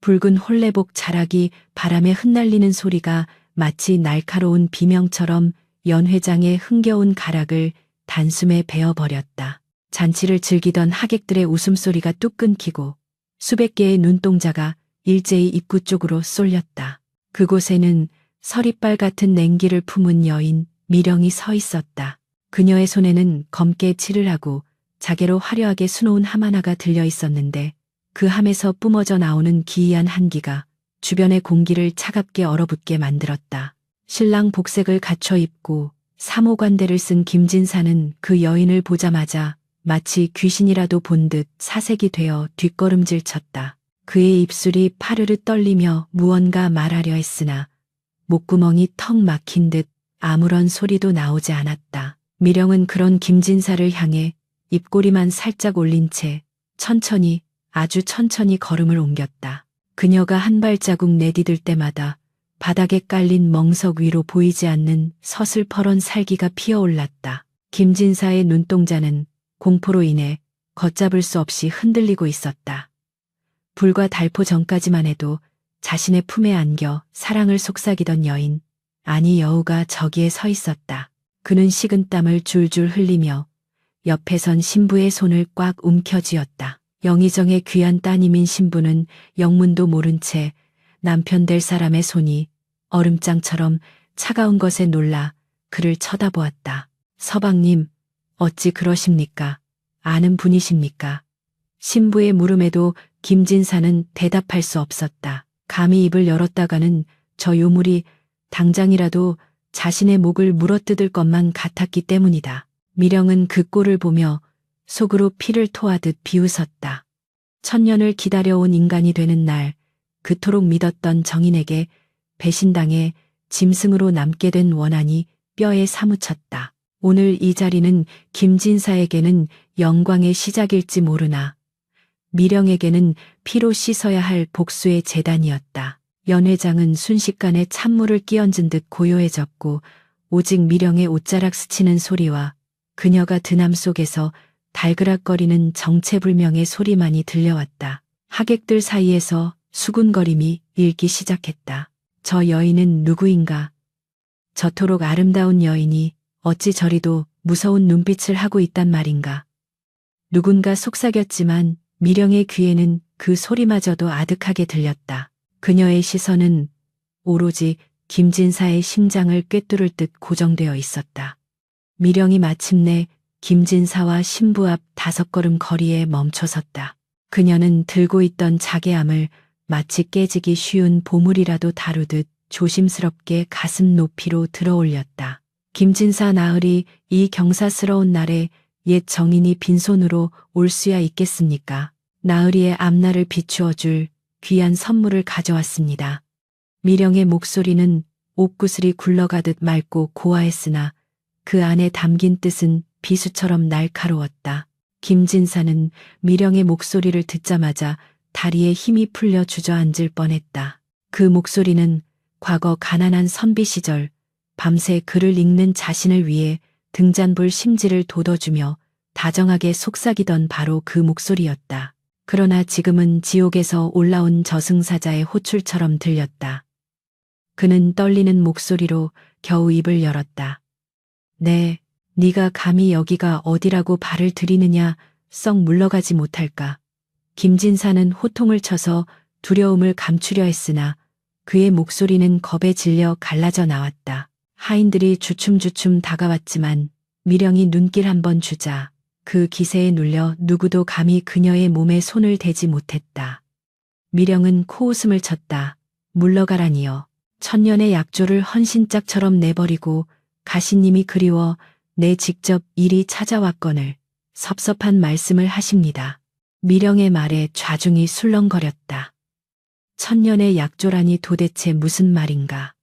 붉은 홀레복 자락이 바람에 흩날리는 소리가 마치 날카로운 비명처럼 연 회장의 흥겨운 가락을 단숨에 베어버렸다. 잔치를 즐기던 하객들의 웃음소리가 뚝 끊기고 수백 개의 눈동자가 일제히 입구 쪽으로 쏠렸다. 그곳에는 서리빨 같은 냉기를 품은 여인 미령이 서 있었다. 그녀의 손에는 검게 칠을 하고 자개로 화려하게 수놓은 함 하나가 들려 있었는데 그 함에서 뿜어져 나오는 기이한 한기가 주변의 공기를 차갑게 얼어붙게 만들었다. 신랑 복색을 갖춰 입고 사모관대를 쓴 김진사는 그 여인을 보자마자 마치 귀신이라도 본 듯 사색이 되어 뒷걸음질 쳤다. 그의 입술이 파르르 떨리며 무언가 말하려 했으나 목구멍이 턱 막힌 듯 아무런 소리도 나오지 않았다. 미령은 그런 김진사를 향해 입꼬리만 살짝 올린 채 천천히, 아주 천천히 걸음을 옮겼다. 그녀가 한 발자국 내디딜 때마다 바닥에 깔린 멍석 위로 보이지 않는 서슬퍼런 살기가 피어올랐다. 김진사의 눈동자는 공포로 인해 걷잡을 수 없이 흔들리고 있었다. 불과 달포 전까지만 해도 자신의 품에 안겨 사랑을 속삭이던 여인, 아니 여우가 저기에 서 있었다. 그는 식은땀을 줄줄 흘리며 옆에 선 신부의 손을 꽉 움켜쥐었다. 영의정의 귀한 따님인 신부는 영문도 모른 채 남편 될 사람의 손이 얼음장처럼 차가운 것에 놀라 그를 쳐다보았다. 서방님, 어찌 그러십니까? 아는 분이십니까? 신부의 물음에도 김진사는 대답할 수 없었다. 감히 입을 열었다가는 저 요물이 당장이라도 자신의 목을 물어뜯을 것만 같았기 때문이다. 미령은 그 꼴을 보며 속으로 피를 토하듯 비웃었다. 천년을 기다려온 인간이 되는 날, 그토록 믿었던 정인에게 배신당해 짐승으로 남게 된 원한이 뼈에 사무쳤다. 오늘 이 자리는 김진사에게는 영광의 시작일지 모르나 미령에게는 피로 씻어야 할 복수의 재단이었다. 연 회장은 순식간에 찬물을 끼얹은 듯 고요해졌고 오직 미령의 옷자락 스치는 소리와 그녀가 드남 속에서 달그락거리는 정체불명의 소리만이 들려왔다. 하객들 사이에서 수군거림이 일기 시작했다. 저 여인은 누구인가? 저토록 아름다운 여인이 어찌 저리도 무서운 눈빛을 하고 있단 말인가? 누군가 속삭였지만 미령의 귀에는 그 소리마저도 아득하게 들렸다. 그녀의 시선은 오로지 김진사의 심장을 꿰뚫을 듯 고정되어 있었다. 미령이 마침내 김진사와 신부 앞 5걸음 거리에 멈춰섰다. 그녀는 들고 있던 자개암을 마치 깨지기 쉬운 보물이라도 다루듯 조심스럽게 가슴 높이로 들어올렸다. 김진사 나으리, 이 경사스러운 날에 옛 정인이 빈손으로 올 수야 있겠습니까? 나으리의 앞날을 비추어줄 귀한 선물을 가져왔습니다. 미령의 목소리는 옥구슬이 굴러가듯 맑고 고와했으나 그 안에 담긴 뜻은 비수처럼 날카로웠다. 김진사는 미령의 목소리를 듣자마자 다리에 힘이 풀려 주저앉을 뻔했다. 그 목소리는 과거 가난한 선비 시절 밤새 글을 읽는 자신을 위해 등잔볼 심지를 돋워주며 다정하게 속삭이던 바로 그 목소리였다. 그러나 지금은 지옥에서 올라온 저승사자의 호출처럼 들렸다. 그는 떨리는 목소리로 겨우 입을 열었다. 네, 네가 감히 여기가 어디라고 발을 들이느냐, 썩 물러가지 못할까. 김진사는 호통을 쳐서 두려움을 감추려 했으나 그의 목소리는 겁에 질려 갈라져 나왔다. 하인들이 주춤주춤 다가왔지만 미령이 눈길 한번 주자 그 기세에 눌려 누구도 감히 그녀의 몸에 손을 대지 못했다. 미령은 코웃음을 쳤다. 물러가라니요. 천년의 약조를 헌신짝처럼 내버리고 가시님이 그리워 내 직접 일이 찾아왔거늘 섭섭한 말씀을 하십니다. 미령의 말에 좌중이 술렁거렸다. 천년의 약조라니 도대체 무슨 말인가.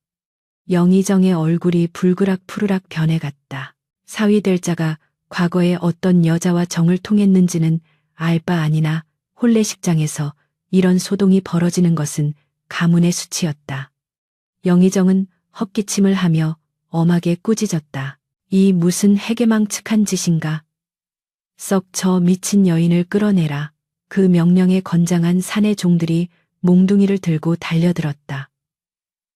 영의정의 얼굴이 불그락 푸르락 변해갔다. 사위될 자가 과거에 어떤 여자와 정을 통했는지는 알 바 아니나 혼례식장에서 이런 소동이 벌어지는 것은 가문의 수치였다. 영의정은 헛기침을 하며 엄하게 꾸짖었다. 이 무슨 해괴망측한 짓인가. 썩 저 미친 여인을 끌어내라. 그 명령에 건장한 사내 종들이 몽둥이를 들고 달려들었다.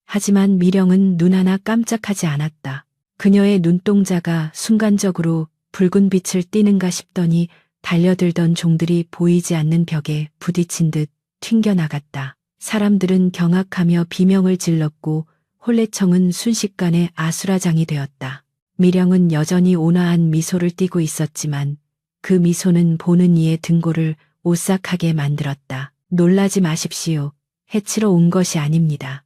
하지만 미령은 눈 하나 깜짝하지 않았다. 그녀의 눈동자가 순간적으로 붉은 빛을 띠는가 싶더니 달려들던 종들이 보이지 않는 벽에 부딪힌 듯 튕겨나갔다. 사람들은 경악하며 비명을 질렀고 혼례청은 순식간에 아수라장이 되었다. 미령은 여전히 온화한 미소를 띠고 있었지만 그 미소는 보는 이의 등골을 오싹하게 만들었다. 놀라지 마십시오. 해치러 온 것이 아닙니다.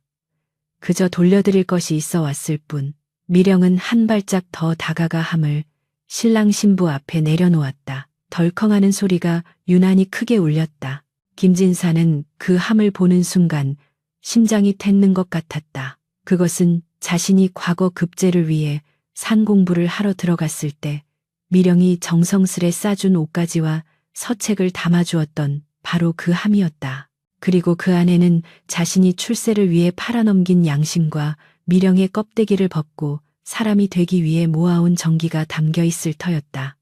그저 돌려드릴 것이 있어 왔을 뿐. 미령은 한 발짝 더 다가가 함을 신랑 신부 앞에 내려놓았다. 덜컹하는 소리가 유난히 크게 울렸다. 김진사는 그 함을 보는 순간 심장이 텄는 것 같았다. 그것은 자신이 과거 급제를 위해 산 공부를 하러 들어갔을 때 미령이 정성스레 싸준 옷가지와 서책을 담아주었던 바로 그 함이었다. 그리고 그 안에는 자신이 출세를 위해 팔아넘긴 양심과 미령의 껍데기를 벗고 사람이 되기 위해 모아온 정기가 담겨 있을 터였다.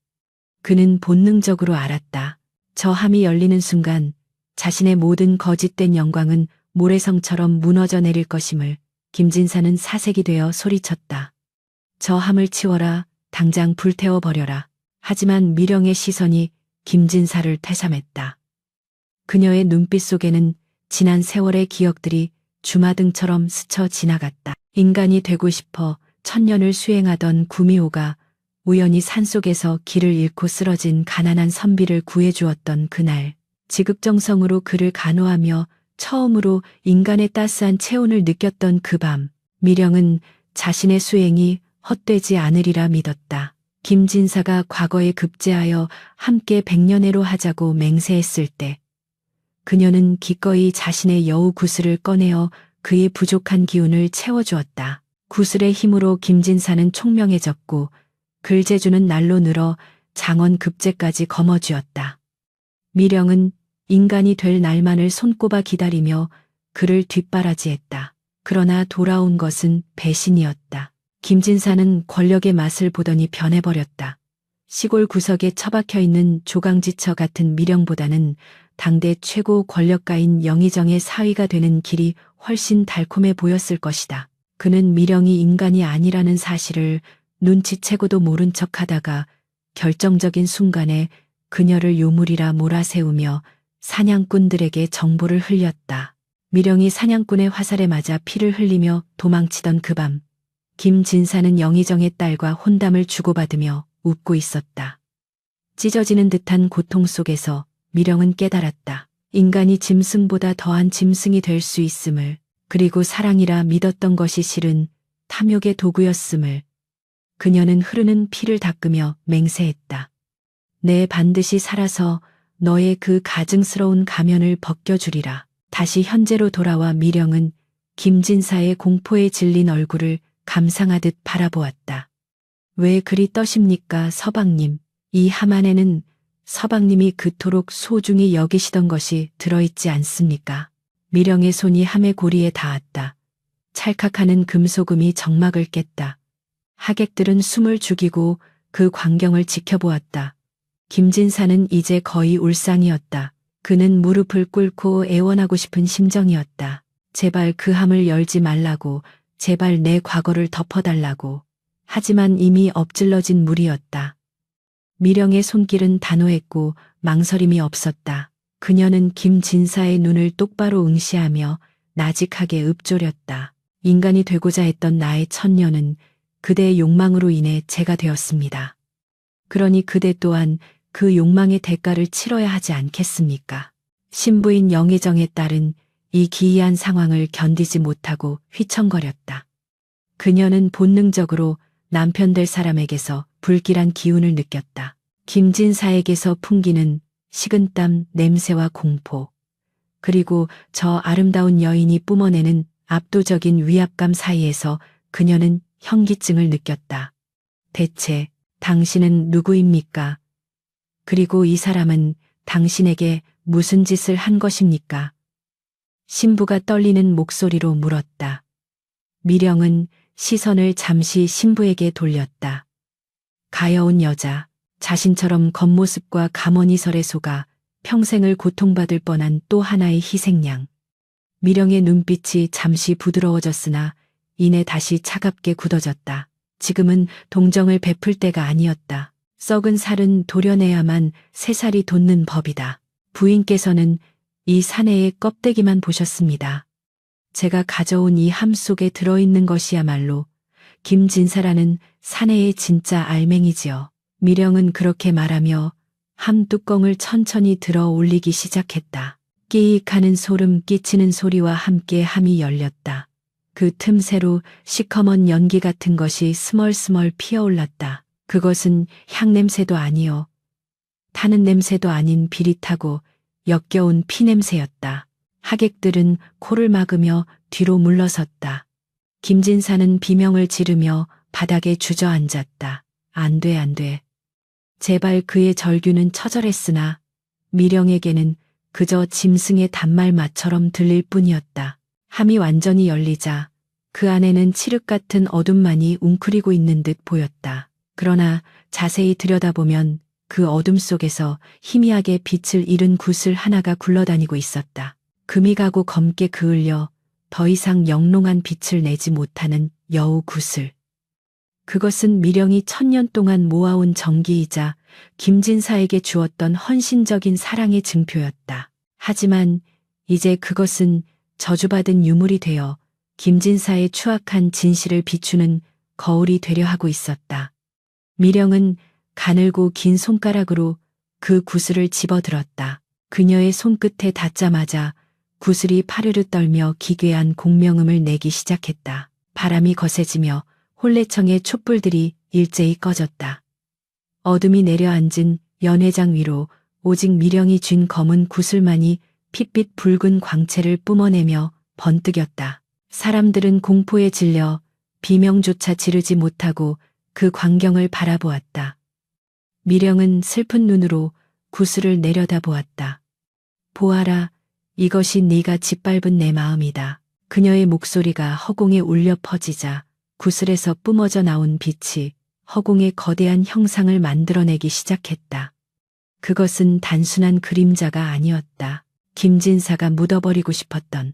그는 본능적으로 알았다. 저 함이 열리는 순간 자신의 모든 거짓된 영광은 모래성처럼 무너져 내릴 것임을 김진사는 사색이 되어 소리쳤다. 저 함을 치워라. 당장 불태워 버려라. 하지만 미령의 시선이 김진사를 퇴삼했다. 그녀의 눈빛 속에는 지난 세월의 기억들이 주마등처럼 스쳐 지나갔다. 인간이 되고 싶어 천년을 수행하던 구미호가 우연히 산속에서 길을 잃고 쓰러진 가난한 선비를 구해주었던 그날, 지극정성으로 그를 간호하며 처음으로 인간의 따스한 체온을 느꼈던 그 밤, 미령은 자신의 수행이 헛되지 않으리라 믿었다. 김진사가 과거에 급제하여 함께 백년해로 하자고 맹세했을 때 그녀는 기꺼이 자신의 여우 구슬을 꺼내어 그의 부족한 기운을 채워주었다. 구슬의 힘으로 김진사는 총명해졌고 글재주는 날로 늘어 장원 급제까지 거머쥐었다. 미령은 인간이 될 날만을 손꼽아 기다리며 그를 뒷바라지했다. 그러나 돌아온 것은 배신이었다. 김진사는 권력의 맛을 보더니 변해버렸다. 시골 구석에 처박혀 있는 조강지처 같은 미령보다는 당대 최고 권력가인 영의정의 사위가 되는 길이 훨씬 달콤해 보였을 것이다. 그는 미령이 인간이 아니라는 사실을 눈치채고도 모른 척하다가 결정적인 순간에 그녀를 요물이라 몰아세우며 사냥꾼들에게 정보를 흘렸다. 미령이 사냥꾼의 화살에 맞아 피를 흘리며 도망치던 그 밤, 김진사는 영의정의 딸과 혼담을 주고받으며 웃고 있었다. 찢어지는 듯한 고통 속에서 미령은 깨달았다. 인간이 짐승보다 더한 짐승이 될 수 있음을, 그리고 사랑이라 믿었던 것이 실은 탐욕의 도구였음을. 그녀는 흐르는 피를 닦으며 맹세했다. 내 반드시 살아서 너의 그 가증스러운 가면을 벗겨주리라. 다시 현재로 돌아와 미령은 김진사의 공포에 질린 얼굴을 감상하듯 바라보았다. 왜 그리 떠십니까, 서방님? 이 함 안에는 서방님이 그토록 소중히 여기시던 것이 들어있지 않습니까? 미령의 손이 함의 고리에 닿았다. 찰칵하는 금소금이 정막을 깼다. 하객들은 숨을 죽이고 그 광경을 지켜보았다. 김진사는 이제 거의 울상이었다. 그는 무릎을 꿇고 애원하고 싶은 심정이었다. 제발 그 함을 열지 말라고, 제발 내 과거를 덮어달라고. 하지만 이미 엎질러진 물이었다. 미령의 손길은 단호했고 망설임이 없었다. 그녀는 김진사의 눈을 똑바로 응시하며 나직하게 읊조렸다. 인간이 되고자 했던 나의 천년은 그대의 욕망으로 인해 재가 되었습니다. 그러니 그대 또한 그 욕망의 대가를 치러야 하지 않겠습니까? 신부인 영의정의 딸은 이 기이한 상황을 견디지 못하고 휘청거렸다. 그녀는 본능적으로 남편 될 사람에게서 불길한 기운을 느꼈다. 김진사에게서 풍기는 식은땀, 냄새와 공포, 그리고 저 아름다운 여인이 뿜어내는 압도적인 위압감 사이에서 그녀는 현기증을 느꼈다. 대체 당신은 누구입니까? 그리고 이 사람은 당신에게 무슨 짓을 한 것입니까? 신부가 떨리는 목소리로 물었다. 미령은 시선을 잠시 신부에게 돌렸다. 가여운 여자, 자신처럼 겉모습과 가머니설에 속아 평생을 고통받을 뻔한 또 하나의 희생양. 미령의 눈빛이 잠시 부드러워졌으나 이내 다시 차갑게 굳어졌다. 지금은 동정을 베풀 때가 아니었다. 썩은 살은 도려내야만 새살이 돋는 법이다. 부인께서는 이 사내의 껍데기만 보셨습니다. 제가 가져온 이 함 속에 들어있는 것이야말로 김진사라는 사내의 진짜 알맹이지요. 미령은 그렇게 말하며 함 뚜껑을 천천히 들어 올리기 시작했다. 끼익하는 소름 끼치는 소리와 함께 함이 열렸다. 그 틈새로 시커먼 연기 같은 것이 스멀스멀 피어올랐다. 그것은 향냄새도 아니요. 타는 냄새도 아닌 비릿하고 역겨운 피냄새였다. 하객들은 코를 막으며 뒤로 물러섰다. 김진사는 비명을 지르며 바닥에 주저앉았다. 안 돼, 안 돼. 제발 그의 절규는 처절했으나 미령에게는 그저 짐승의 단말맛처럼 들릴 뿐이었다. 함이 완전히 열리자 그 안에는 칠흑 같은 어둠만이 웅크리고 있는 듯 보였다. 그러나 자세히 들여다보면 그 어둠 속에서 희미하게 빛을 잃은 구슬 하나가 굴러다니고 있었다. 금이 가고 검게 그을려 더 이상 영롱한 빛을 내지 못하는 여우 구슬. 그것은 미령이 1000년 동안 모아온 정기이자 김진사에게 주었던 헌신적인 사랑의 증표였다. 하지만 이제 그것은 저주받은 유물이 되어 김진사의 추악한 진실을 비추는 거울이 되려 하고 있었다. 미령은 가늘고 긴 손가락으로 그 구슬을 집어들었다. 그녀의 손끝에 닿자마자 구슬이 파르르 떨며 기괴한 공명음을 내기 시작했다. 바람이 거세지며 혼례청의 촛불들이 일제히 꺼졌다. 어둠이 내려앉은 연회장 위로 오직 미령이 쥔 검은 구슬만이 핏빛 붉은 광채를 뿜어내며 번뜩였다. 사람들은 공포에 질려 비명조차 지르지 못하고 그 광경을 바라보았다. 미령은 슬픈 눈으로 구슬을 내려다보았다. 보아라, 이것이 네가 짓밟은 내 마음이다. 그녀의 목소리가 허공에 울려 퍼지자 구슬에서 뿜어져 나온 빛이 허공의 거대한 형상을 만들어내기 시작했다. 그것은 단순한 그림자가 아니었다. 김진사가 묻어버리고 싶었던,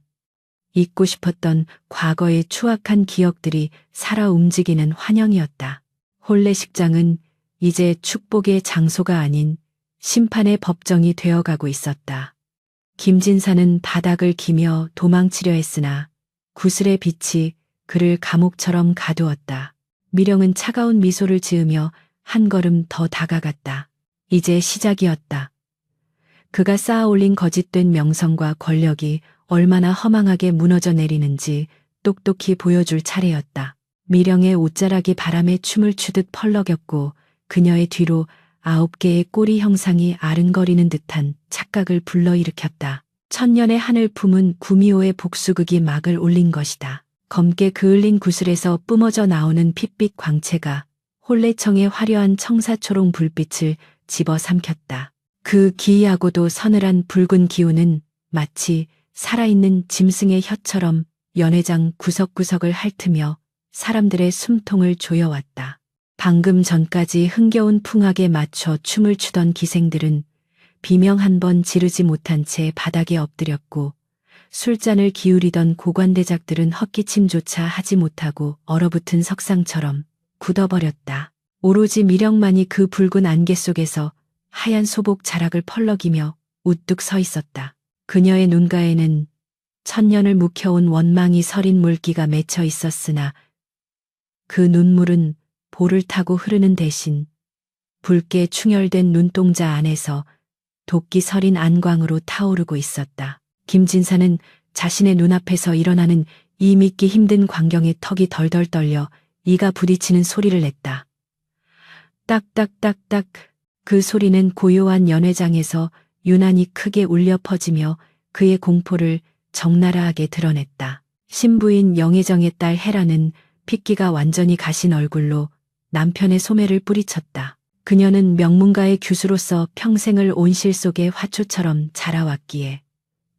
잊고 싶었던 과거의 추악한 기억들이 살아 움직이는 환영이었다. 혼례식장은 이제 축복의 장소가 아닌 심판의 법정이 되어가고 있었다. 김진사는 바닥을 기며 도망치려 했으나 구슬의 빛이 그를 감옥처럼 가두었다. 미령은 차가운 미소를 지으며 한 걸음 더 다가갔다. 이제 시작이었다. 그가 쌓아올린 거짓된 명성과 권력이 얼마나 허망하게 무너져 내리는지 똑똑히 보여줄 차례였다. 미령의 옷자락이 바람에 춤을 추듯 펄럭였고 그녀의 뒤로 9개의 꼬리 형상이 아른거리는 듯한 착각을 불러일으켰다. 천년의 하늘 품은 구미호의 복수극이 막을 올린 것이다. 검게 그을린 구슬에서 뿜어져 나오는 핏빛 광채가 혼례청의 화려한 청사초롱 불빛을 집어삼켰다. 그 기이하고도 서늘한 붉은 기운은 마치 살아있는 짐승의 혀처럼 연회장 구석구석을 핥으며 사람들의 숨통을 조여왔다. 방금 전까지 흥겨운 풍악에 맞춰 춤을 추던 기생들은 비명 한 번 지르지 못한 채 바닥에 엎드렸고 술잔을 기울이던 고관대작들은 헛기침조차 하지 못하고 얼어붙은 석상처럼 굳어버렸다. 오로지 미령만이 그 붉은 안개 속에서 하얀 소복 자락을 펄럭이며 우뚝 서 있었다. 그녀의 눈가에는 1000년을 묵혀온 원망이 서린 물기가 맺혀 있었으나 그 눈물은 볼을 타고 흐르는 대신 붉게 충혈된 눈동자 안에서 도끼 서린 안광으로 타오르고 있었다. 김진사는 자신의 눈앞에서 일어나는 이 믿기 힘든 광경에 턱이 덜덜 떨려 이가 부딪히는 소리를 냈다. 딱딱딱딱. 그 소리는 고요한 연회장에서 유난히 크게 울려 퍼지며 그의 공포를 적나라하게 드러냈다. 신부인 영혜정의 딸 헤라는 핏기가 완전히 가신 얼굴로 남편의 소매를 뿌리쳤다. 그녀는 명문가의 규수로서 평생을 온실 속의 화초처럼 자라왔기에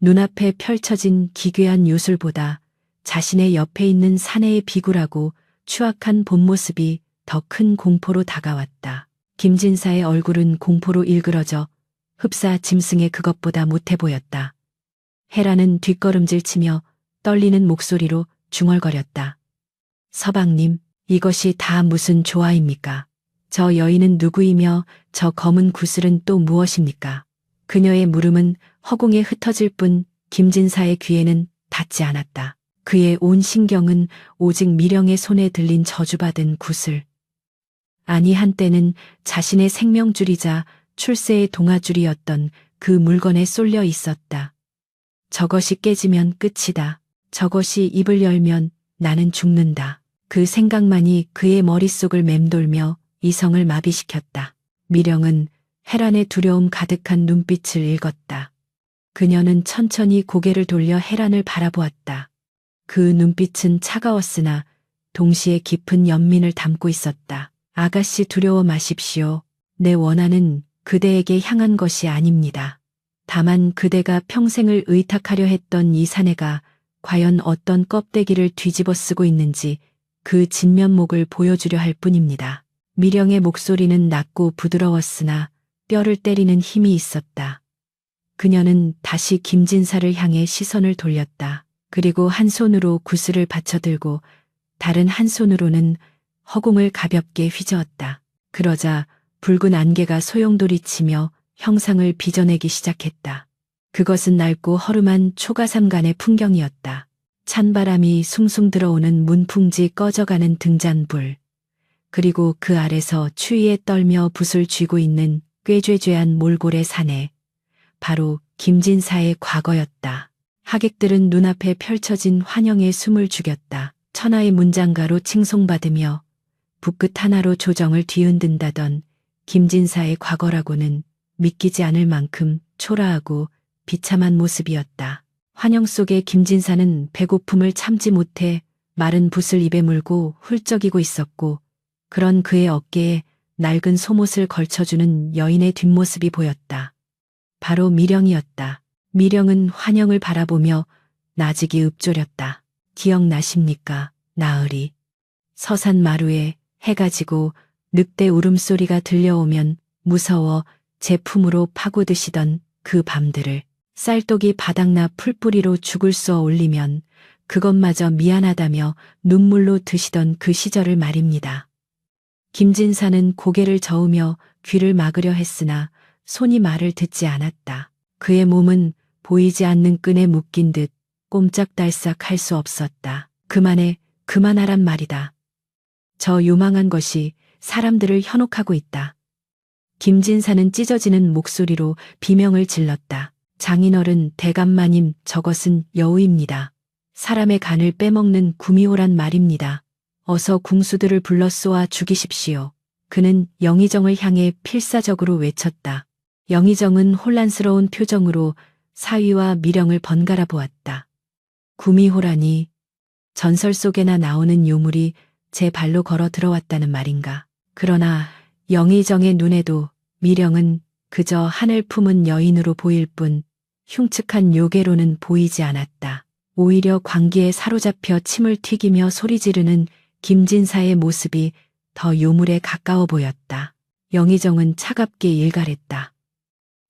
눈앞에 펼쳐진 기괴한 요술보다 자신의 옆에 있는 사내의 비굴하고 추악한 본 모습이 더 큰 공포로 다가왔다. 김진사의 얼굴은 공포로 일그러져 흡사 짐승의 그것보다 못해 보였다. 헤라는 뒷걸음질 치며 떨리는 목소리로 중얼거렸다. 서방님, 이것이 다 무슨 조화입니까? 저 여인은 누구이며 저 검은 구슬은 또 무엇입니까? 그녀의 물음은 허공에 흩어질 뿐 김진사의 귀에는 닿지 않았다. 그의 온 신경은 오직 미령의 손에 들린 저주받은 구슬. 아니 한때는 자신의 생명줄이자 출세의 동아줄이었던 그 물건에 쏠려 있었다. 저것이 깨지면 끝이다. 저것이 입을 열면 나는 죽는다. 그 생각만이 그의 머릿속을 맴돌며 이성을 마비시켰다. 미령은 헤란의 두려움 가득한 눈빛을 읽었다. 그녀는 천천히 고개를 돌려 헤란을 바라보았다. 그 눈빛은 차가웠으나 동시에 깊은 연민을 담고 있었다. 아가씨 두려워 마십시오. 내 원한은 그대에게 향한 것이 아닙니다. 다만 그대가 평생을 의탁하려 했던 이 사내가 과연 어떤 껍데기를 뒤집어 쓰고 있는지 그 진면목을 보여주려 할 뿐입니다. 미령의 목소리는 낮고 부드러웠으나 뼈를 때리는 힘이 있었다. 그녀는 다시 김진사를 향해 시선을 돌렸다. 그리고 한 손으로 구슬을 받쳐들고 다른 한 손으로는 허공을 가볍게 휘저었다. 그러자 붉은 안개가 소용돌이치며 형상을 빚어내기 시작했다. 그것은 낡고 허름한 초가삼간의 풍경이었다. 찬바람이 숭숭 들어오는 문풍지 꺼져가는 등잔불. 그리고 그 아래서 추위에 떨며 붓을 쥐고 있는 꾀죄죄한 몰골의 사내. 바로 김진사의 과거였다. 하객들은 눈앞에 펼쳐진 환영에 숨을 죽였다. 천하의 문장가로 칭송받으며 붓끝 하나로 조정을 뒤흔든다던 김진사의 과거라고는 믿기지 않을 만큼 초라하고 비참한 모습이었다. 환영 속에 김진사는 배고픔을 참지 못해 마른 붓을 입에 물고 훌쩍이고 있었고 그런 그의 어깨에 낡은 속옷을 걸쳐주는 여인의 뒷모습이 보였다. 바로 미령이었다. 미령은 환영을 바라보며 나직이 읊조렸다. 기억나십니까, 나으리. 서산 마루에 해가 지고 늑대 울음소리가 들려오면 무서워 제 품으로 파고드시던 그 밤들을 쌀독이 바닥나 풀뿌리로 죽을 쏘아 올리면 그것마저 미안하다며 눈물로 드시던 그 시절을 말입니다. 김진사는 고개를 저으며 귀를 막으려 했으나 손이 말을 듣지 않았다. 그의 몸은 보이지 않는 끈에 묶인 듯 꼼짝달싹 할 수 없었다. 그만해, 그만하란 말이다. 저 요망한 것이 사람들을 현혹하고 있다. 김진사는 찢어지는 목소리로 비명을 질렀다. 장인어른 대감마님, 저것은 여우입니다. 사람의 간을 빼먹는 구미호란 말입니다. 어서 궁수들을 불러 쏘아 죽이십시오. 그는 영의정을 향해 필사적으로 외쳤다. 영의정은 혼란스러운 표정으로 사위와 미령을 번갈아 보았다. 구미호라니, 전설 속에나 나오는 요물이 제 발로 걸어 들어왔다는 말인가. 그러나 영의정의 눈에도 미령은 그저 하늘 품은 여인으로 보일 뿐 흉측한 요괴로는 보이지 않았다. 오히려 광기에 사로잡혀 침을 튀기며 소리 지르는 김진사의 모습이 더 요물에 가까워 보였다. 영의정은 차갑게 일갈했다.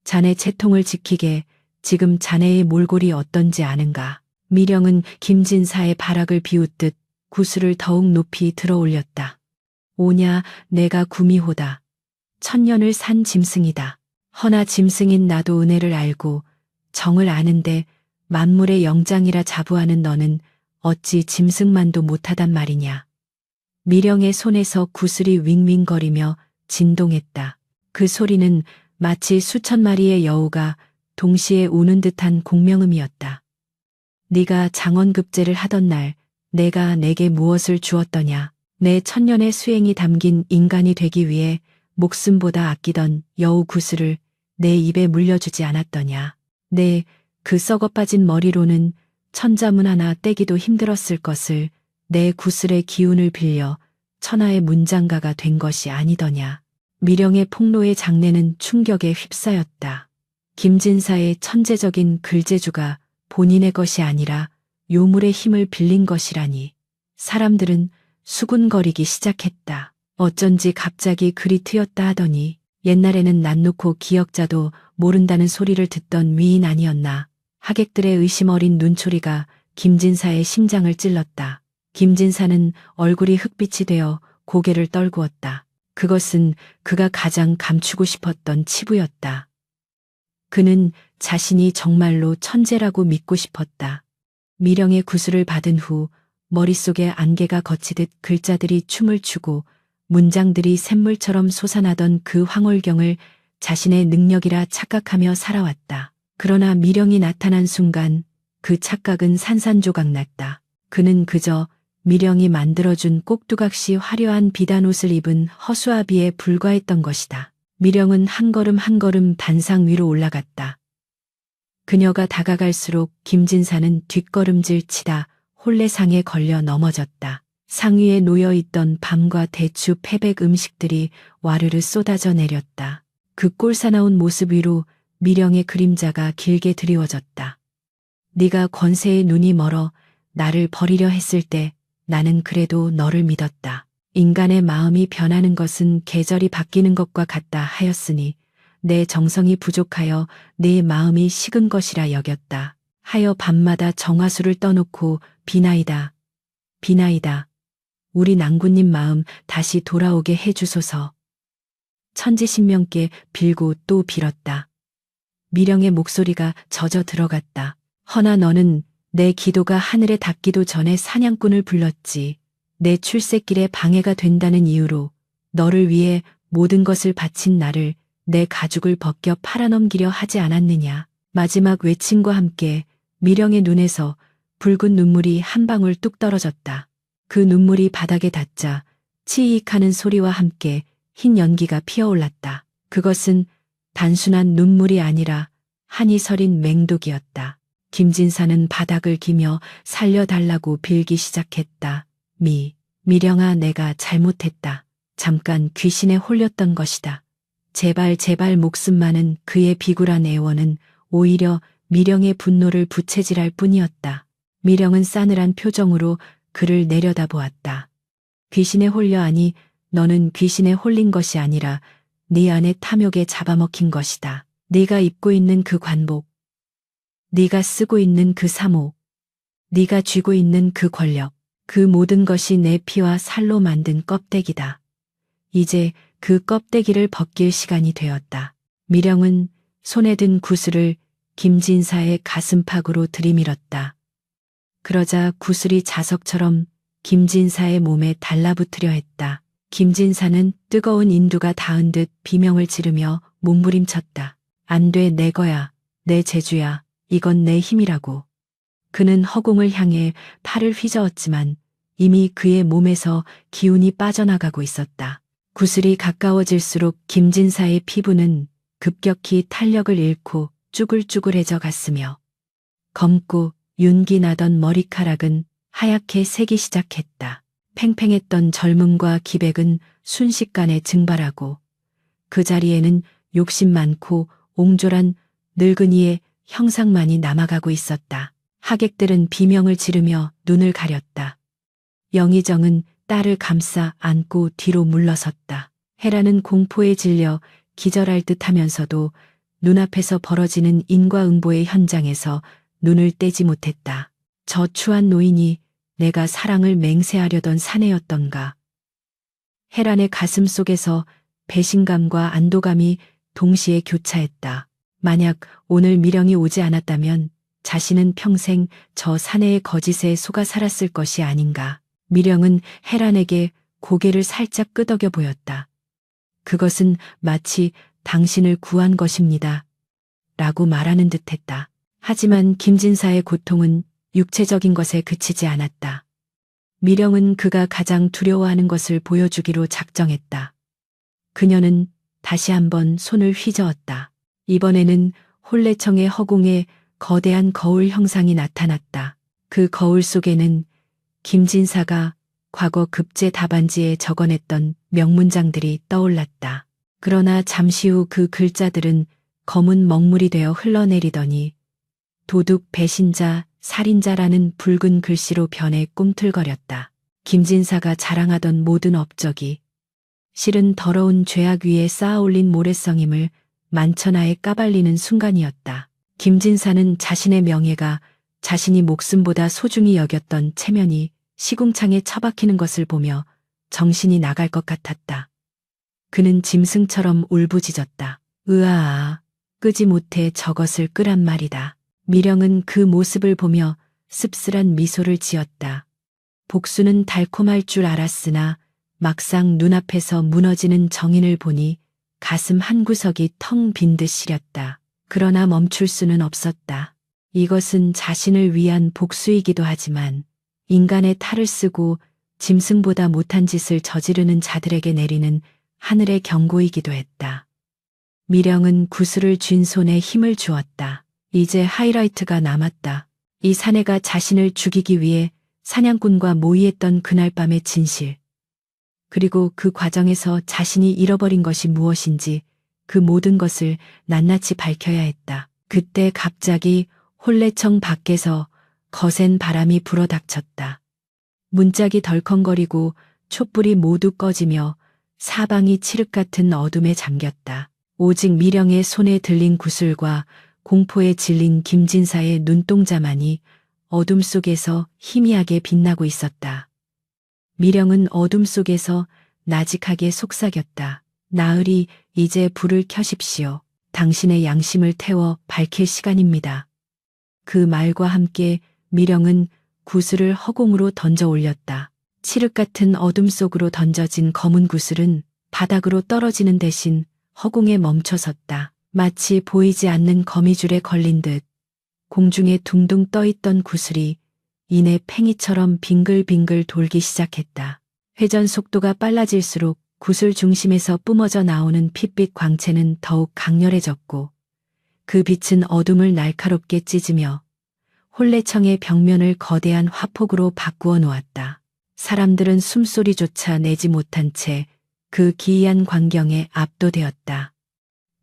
자네 채통을 지키게 지금 자네의 몰골이 어떤지 아는가. 미령은 김진사의 발악을 비웃듯 구슬을 더욱 높이 들어 올렸다. 오냐, 내가 구미호다. 천년을 산 짐승이다. 허나 짐승인 나도 은혜를 알고 정을 아는데 만물의 영장이라 자부하는 너는 어찌 짐승만도 못하단 말이냐. 미령의 손에서 구슬이 윙윙거리며 진동했다. 그 소리는 마치 수천 마리의 여우가 동시에 우는 듯한 공명음이었다. 네가 장원급제를 하던 날 내가 내게 무엇을 주었더냐. 내 천년의 수행이 담긴 인간이 되기 위해 목숨보다 아끼던 여우 구슬을 내 입에 물려주지 않았더냐. 내 그 썩어빠진 머리로는 천자문 하나 떼기도 힘들었을 것을 내 구슬의 기운을 빌려 천하의 문장가가 된 것이 아니더냐. 미령의 폭로의 장래는 충격에 휩싸였다. 김진사의 천재적인 글재주가 본인의 것이 아니라 요물의 힘을 빌린 것이라니. 사람들은 수군거리기 시작했다. 어쩐지 갑자기 글이 트였다 하더니 옛날에는 난 놓고 기역자도 모른다는 소리를 듣던 위인 아니었나. 하객들의 의심 어린 눈초리가 김진사의 심장을 찔렀다. 김진사는 얼굴이 흑빛이 되어 고개를 떨구었다. 그것은 그가 가장 감추고 싶었던 치부였다. 그는 자신이 정말로 천재라고 믿고 싶었다. 미령의 구슬을 받은 후 머릿속에 안개가 걷히듯 글자들이 춤을 추고 문장들이 샘물처럼 솟아나던 그 황홀경을 자신의 능력이라 착각하며 살아왔다. 그러나 미령이 나타난 순간 그 착각은 산산조각 났다. 그는 그저 미령이 만들어준 꼭두각시 화려한 비단옷을 입은 허수아비에 불과했던 것이다. 미령은 한 걸음 한 걸음 단상 위로 올라갔다. 그녀가 다가갈수록 김진사는 뒷걸음질 치다 홀레상에 걸려 넘어졌다. 상 위에 놓여있던 밤과 대추 패백 음식들이 와르르 쏟아져 내렸다. 그 꼴사나운 모습 위로 미령의 그림자가 길게 드리워졌다. 네가 권세의 눈이 멀어 나를 버리려 했을 때 나는 그래도 너를 믿었다. 인간의 마음이 변하는 것은 계절이 바뀌는 것과 같다 하였으니 내 정성이 부족하여 네 마음이 식은 것이라 여겼다. 하여 밤마다 정화수를 떠놓고 비나이다. 비나이다. 우리 낭군님 마음 다시 돌아오게 해주소서. 천지신명께 빌고 또 빌었다. 미령의 목소리가 젖어 들어갔다. 허나 너는 내 기도가 하늘에 닿기도 전에 사냥꾼을 불렀지. 내 출세길에 방해가 된다는 이유로 너를 위해 모든 것을 바친 나를 내 가죽을 벗겨 팔아넘기려 하지 않았느냐. 마지막 외침과 함께 미령의 눈에서 붉은 눈물이 한 방울 뚝 떨어졌다. 그 눈물이 바닥에 닿자 치익하는 소리와 함께 흰 연기가 피어올랐다. 그것은 단순한 눈물이 아니라 한이 서린 맹독이었다. 김진사는 바닥을 기며 살려달라고 빌기 시작했다. 미령아, 내가 잘못했다. 잠깐 귀신에 홀렸던 것이다. 제발 제발. 목숨만은 그의 비굴한 애원은 오히려 미령의 분노를 부채질할 뿐이었다. 미령은 싸늘한 표정으로 그를 내려다보았다. 귀신에 홀려 하니 너는 귀신에 홀린 것이 아니라 네 안의 탐욕에 잡아먹힌 것이다. 네가 입고 있는 그 관복, 네가 쓰고 있는 그 사모, 네가 쥐고 있는 그 권력, 그 모든 것이 내 피와 살로 만든 껍데기다. 이제 그 껍데기를 벗길 시간이 되었다. 미령은 손에 든 구슬을 김진사의 가슴팍으로 들이밀었다. 그러자 구슬이 자석처럼 김진사의 몸에 달라붙으려 했다. 김진사는 뜨거운 인두가 닿은 듯 비명을 지르며 몸부림쳤다. 안 돼, 내 거야. 내 재주야. 이건 내 힘이라고. 그는 허공을 향해 팔을 휘저었지만 이미 그의 몸에서 기운이 빠져나가고 있었다. 구슬이 가까워질수록 김진사의 피부는 급격히 탄력을 잃고 쭈글쭈글해져 갔으며 검고 윤기 나던 머리카락은 하얗게 새기 시작했다. 팽팽했던 젊음과 기백은 순식간에 증발하고 그 자리에는 욕심 많고 옹졸한 늙은이의 형상만이 남아가고 있었다. 하객들은 비명을 지르며 눈을 가렸다. 영의정은 딸을 감싸 안고 뒤로 물러섰다. 헤라는 공포에 질려 기절할 듯 하면서도 눈앞에서 벌어지는 인과응보의 현장에서 눈을 떼지 못했다. 저 추한 노인이 내가 사랑을 맹세하려던 사내였던가. 헤란의 가슴 속에서 배신감과 안도감이 동시에 교차했다. 만약 오늘 미령이 오지 않았다면 자신은 평생 저 사내의 거짓에 속아 살았을 것이 아닌가. 미령은 헤란에게 고개를 살짝 끄덕여 보였다. 그것은 마치 당신을 구한 것입니다. 라고 말하는 듯했다. 하지만 김진사의 고통은 육체적인 것에 그치지 않았다. 미령은 그가 가장 두려워하는 것을 보여주기로 작정했다. 그녀는 다시 한번 손을 휘저었다. 이번에는 홀레청의 허공에 거대한 거울 형상이 나타났다. 그 거울 속에는 김진사가 과거 급제 답안지에 적어냈던 명문장들이 떠올랐다. 그러나 잠시 후 그 글자들은 검은 먹물이 되어 흘러내리더니 도둑, 배신자, 살인자라는 붉은 글씨로 변해 꿈틀거렸다. 김진사가 자랑하던 모든 업적이 실은 더러운 죄악 위에 쌓아올린 모래성임을 만천하에 까발리는 순간이었다. 김진사는 자신의 명예가 자신이 목숨보다 소중히 여겼던 체면이 시궁창에 처박히는 것을 보며 정신이 나갈 것 같았다. 그는 짐승처럼 울부짖었다. 으아아, 끄지 못해 저것을 끄란 말이다. 미령은 그 모습을 보며 씁쓸한 미소를 지었다. 복수는 달콤할 줄 알았으나 막상 눈앞에서 무너지는 정인을 보니 가슴 한구석이 텅 빈 듯 시렸다. 그러나 멈출 수는 없었다. 이것은 자신을 위한 복수이기도 하지만 인간의 탈을 쓰고 짐승보다 못한 짓을 저지르는 자들에게 내리는 하늘의 경고이기도 했다. 미령은 구슬을 쥔 손에 힘을 주었다. 이제 하이라이트가 남았다. 이 사내가 자신을 죽이기 위해 사냥꾼과 모의했던 그날 밤의 진실. 그리고 그 과정에서 자신이 잃어버린 것이 무엇인지 그 모든 것을 낱낱이 밝혀야 했다. 그때 갑자기 혼례청 밖에서 거센 바람이 불어닥쳤다. 문짝이 덜컹거리고 촛불이 모두 꺼지며 사방이 칠흑 같은 어둠에 잠겼다. 오직 미령의 손에 들린 구슬과 공포에 질린 김진사의 눈동자만이 어둠 속에서 희미하게 빛나고 있었다. 미령은 어둠 속에서 나직하게 속삭였다. 나으리, 이제 불을 켜십시오. 당신의 양심을 태워 밝힐 시간입니다. 그 말과 함께 미령은 구슬을 허공으로 던져 올렸다. 칠흑 같은 어둠 속으로 던져진 검은 구슬은 바닥으로 떨어지는 대신 허공에 멈춰섰다. 마치 보이지 않는 거미줄에 걸린 듯 공중에 둥둥 떠있던 구슬이 이내 팽이처럼 빙글빙글 돌기 시작했다. 회전 속도가 빨라질수록 구슬 중심에서 뿜어져 나오는 핏빛 광채는 더욱 강렬해졌고 그 빛은 어둠을 날카롭게 찢으며 혼례청의 벽면을 거대한 화폭으로 바꾸어 놓았다. 사람들은 숨소리조차 내지 못한 채 그 기이한 광경에 압도되었다.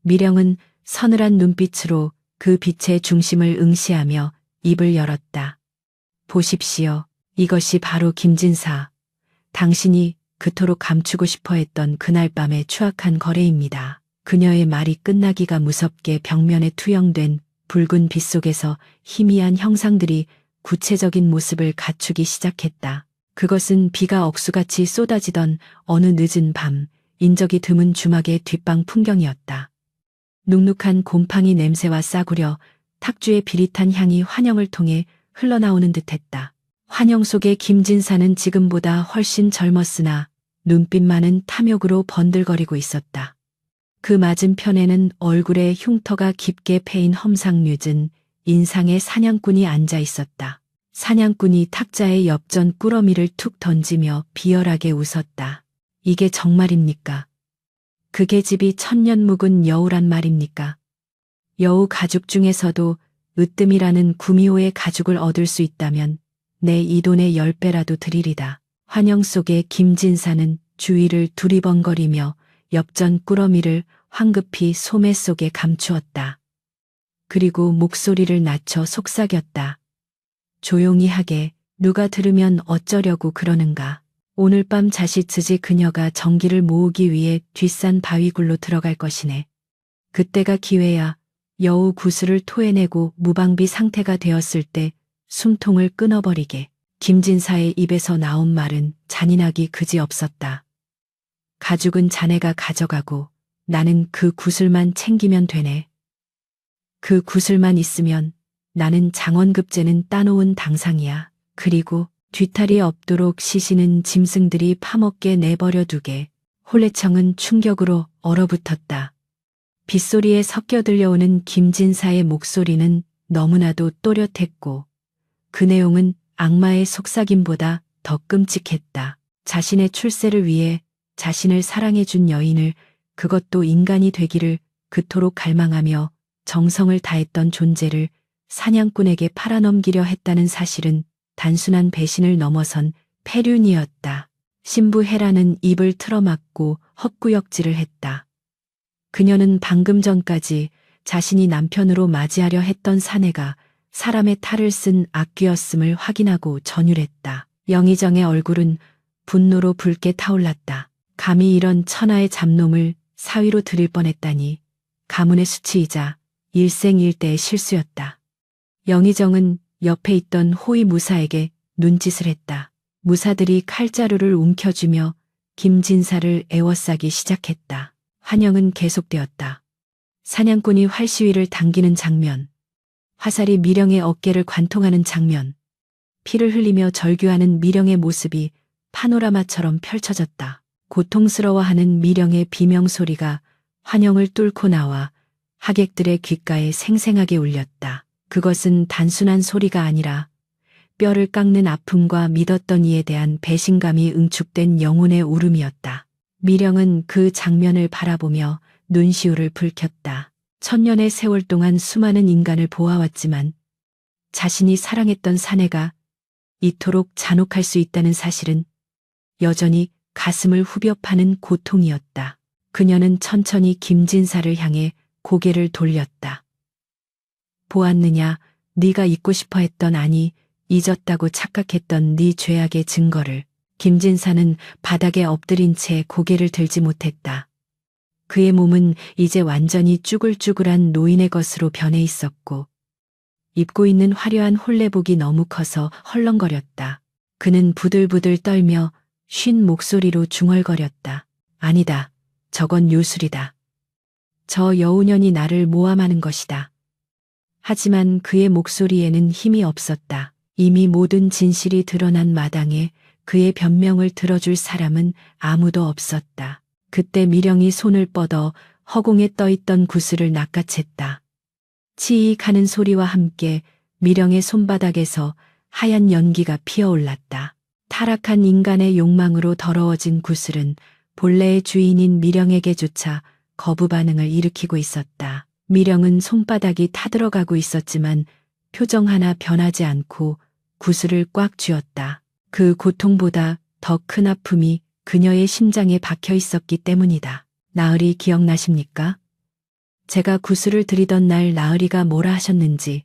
미령은 서늘한 눈빛으로 그 빛의 중심을 응시하며 입을 열었다. 보십시오. 이것이 바로 김진사. 당신이 그토록 감추고 싶어 했던 그날 밤의 추악한 거래입니다. 그녀의 말이 끝나기가 무섭게 벽면에 투영된 붉은 빛 속에서 희미한 형상들이 구체적인 모습을 갖추기 시작했다. 그것은 비가 억수같이 쏟아지던 어느 늦은 밤, 인적이 드문 주막의 뒷방 풍경이었다. 눅눅한 곰팡이 냄새와 싸구려 탁주의 비릿한 향이 환영을 통해 흘러나오는 듯했다. 환영 속의 김진사는 지금보다 훨씬 젊었으나 눈빛만은 탐욕으로 번들거리고 있었다. 그 맞은편에는 얼굴에 흉터가 깊게 패인 험상궂은 인상의 사냥꾼이 앉아 있었다. 사냥꾼이 탁자의 엽전 꾸러미를 툭 던지며 비열하게 웃었다. 이게 정말입니까? 그 계집이 천년 묵은 여우란 말입니까? 여우 가죽 중에서도 으뜸이라는 구미호의 가죽을 얻을 수 있다면 내 이 돈의 10배라도 드리리다. 환영 속의 김진사는 주위를 두리번거리며 엽전 꾸러미를 황급히 소매 속에 감추었다. 그리고 목소리를 낮춰 속삭였다. 조용히 하게. 누가 들으면 어쩌려고 그러는가. 오늘 밤 자시츠지 그녀가 정기를 모으기 위해 뒷산 바위굴로 들어갈 것이네. 그때가 기회야. 여우 구슬을 토해내고 무방비 상태가 되었을 때 숨통을 끊어버리게. 김진사의 입에서 나온 말은 잔인하기 그지없었다. 가죽은 자네가 가져가고 나는 그 구슬만 챙기면 되네. 그 구슬만 있으면 나는 장원급제는 따놓은 당상이야. 그리고 뒤탈이 없도록 시시는 짐승들이 파먹게 내버려 두게. 혼례청은 충격으로 얼어붙었다. 빗소리에 섞여 들려오는 김진사의 목소리는 너무나도 또렷했고 그 내용은 악마의 속삭임보다 더 끔찍했다. 자신의 출세를 위해 자신을 사랑해준 여인을, 그것도 인간이 되기를 그토록 갈망하며 정성을 다했던 존재를 사냥꾼에게 팔아넘기려 했다는 사실은 단순한 배신을 넘어선 패륜이었다. 신부 헤라는 입을 틀어막고 헛구역질을 했다. 그녀는 방금 전까지 자신이 남편으로 맞이하려 했던 사내가 사람의 탈을 쓴 악귀였음을 확인하고 전율했다. 영의정의 얼굴은 분노로 붉게 타올랐다. 감히 이런 천하의 잡놈을 사위로 들일 뻔했다니. 가문의 수치이자 일생일대의 실수였다. 영의정은 옆에 있던 호위 무사에게 눈짓을 했다. 무사들이 칼자루를 움켜쥐며 김진사를 에워싸기 시작했다. 환영은 계속되었다. 사냥꾼이 활시위를 당기는 장면, 화살이 미령의 어깨를 관통하는 장면, 피를 흘리며 절규하는 미령의 모습이 파노라마처럼 펼쳐졌다. 고통스러워하는 미령의 비명소리가 환영을 뚫고 나와 하객들의 귓가에 생생하게 울렸다. 그것은 단순한 소리가 아니라 뼈를 깎는 아픔과 믿었던 이에 대한 배신감이 응축된 영혼의 울음이었다. 미령은 그 장면을 바라보며 눈시울을 붉혔다. 천년의 세월 동안 수많은 인간을 보아왔지만 자신이 사랑했던 사내가 이토록 잔혹할 수 있다는 사실은 여전히 가슴을 후벼 파는 고통이었다. 그녀는 천천히 김진사를 향해 고개를 돌렸다. 보았느냐, 네가 잊고 싶어 했던, 아니 잊었다고 착각했던 네 죄악의 증거를. 김진사는 바닥에 엎드린 채 고개를 들지 못했다. 그의 몸은 이제 완전히 쭈글쭈글한 노인의 것으로 변해 있었고 입고 있는 화려한 홀레복이 너무 커서 헐렁거렸다. 그는 부들부들 떨며 쉰 목소리로 중얼거렸다. 아니다. 저건 요술이다. 저 여우년이 나를 모함하는 것이다. 하지만 그의 목소리에는 힘이 없었다. 이미 모든 진실이 드러난 마당에 그의 변명을 들어줄 사람은 아무도 없었다. 그때 미령이 손을 뻗어 허공에 떠있던 구슬을 낚아챘다. 치익 하는 소리와 함께 미령의 손바닥에서 하얀 연기가 피어올랐다. 타락한 인간의 욕망으로 더러워진 구슬은 본래의 주인인 미령에게조차 거부 반응을 일으키고 있었다. 미령은 손바닥이 타들어가고 있었지만 표정 하나 변하지 않고 구슬을 꽉 쥐었다. 그 고통보다 더 큰 아픔이 그녀의 심장에 박혀 있었기 때문이다. 나으리 기억나십니까? 제가 구슬을 들이던 날 나으리가 뭐라 하셨는지.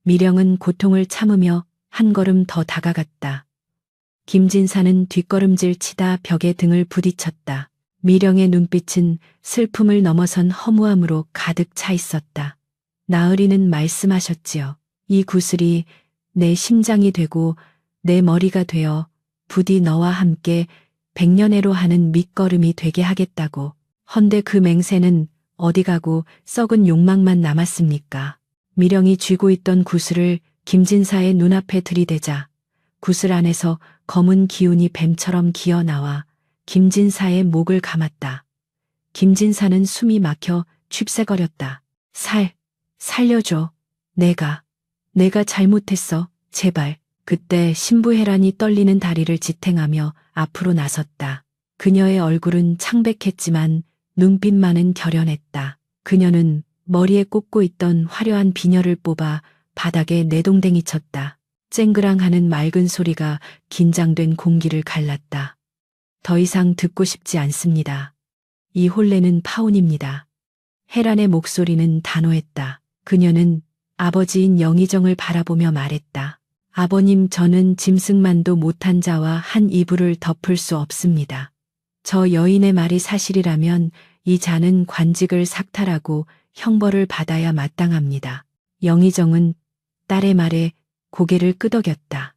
미령은 고통을 참으며 한 걸음 더 다가갔다. 김진사는 뒷걸음질 치다 벽에 등을 부딪혔다. 미령의 눈빛은 슬픔을 넘어선 허무함으로 가득 차 있었다. 나으리는 말씀하셨지요. 이 구슬이 내 심장이 되고 내 머리가 되어 부디 너와 함께 백년해로 하는 밑거름이 되게 하겠다고. 헌데 그 맹세는 어디 가고 썩은 욕망만 남았습니까? 미령이 쥐고 있던 구슬을 김진사의 눈앞에 들이대자 구슬 안에서 검은 기운이 뱀처럼 기어나와 김진사의 목을 감았다. 김진사는 숨이 막혀 칡새거렸다. 살려줘. 내가 잘못했어. 제발. 그때 신부 혜란이 떨리는 다리를 지탱하며 앞으로 나섰다. 그녀의 얼굴은 창백했지만 눈빛만은 결연했다. 그녀는 머리에 꽂고 있던 화려한 비녀를 뽑아 바닥에 내동댕이 쳤다. 쨍그랑하는 맑은 소리가 긴장된 공기를 갈랐다. 더 이상 듣고 싶지 않습니다. 이 혼례는 파혼입니다. 혜란의 목소리는 단호했다. 그녀는 아버지인 영의정을 바라보며 말했다. 아버님, 저는 짐승만도 못한 자와 한 이불을 덮을 수 없습니다. 저 여인의 말이 사실이라면 이 자는 관직을 삭탈하고 형벌을 받아야 마땅합니다. 영의정은 딸의 말에 고개를 끄덕였다.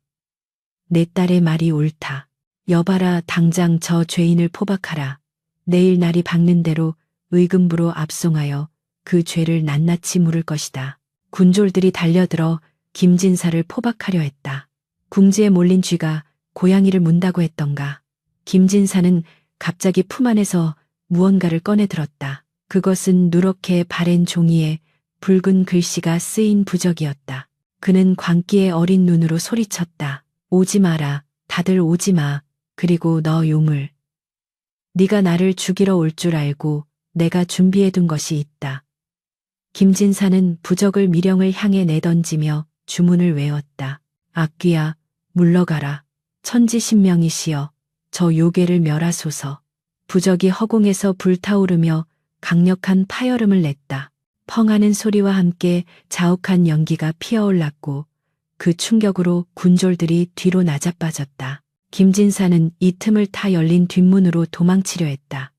내 딸의 말이 옳다. 여봐라, 당장 저 죄인을 포박하라. 내일 날이 밝는 대로 의금부로 압송하여 그 죄를 낱낱이 물을 것이다. 군졸들이 달려들어 김진사를 포박하려 했다. 궁지에 몰린 쥐가 고양이를 문다고 했던가. 김진사는 갑자기 품 안에서 무언가를 꺼내 들었다. 그것은 누렇게 바랜 종이에 붉은 글씨가 쓰인 부적이었다. 그는 광기에 어린 눈으로 소리쳤다. 오지 마라. 다들 오지 마. 그리고 너 요물. 네가 나를 죽이러 올 줄 알고 내가 준비해둔 것이 있다. 김진사는 부적을 미령을 향해 내던지며 주문을 외웠다. 악귀야, 물러가라. 천지신명이시여, 저 요괴를 멸하소서. 부적이 허공에서 불타오르며 강력한 파열음을 냈다. 펑하는 소리와 함께 자욱한 연기가 피어올랐고 그 충격으로 군졸들이 뒤로 나자빠졌다. 김진사는 이 틈을 타 열린 뒷문으로 도망치려 했다.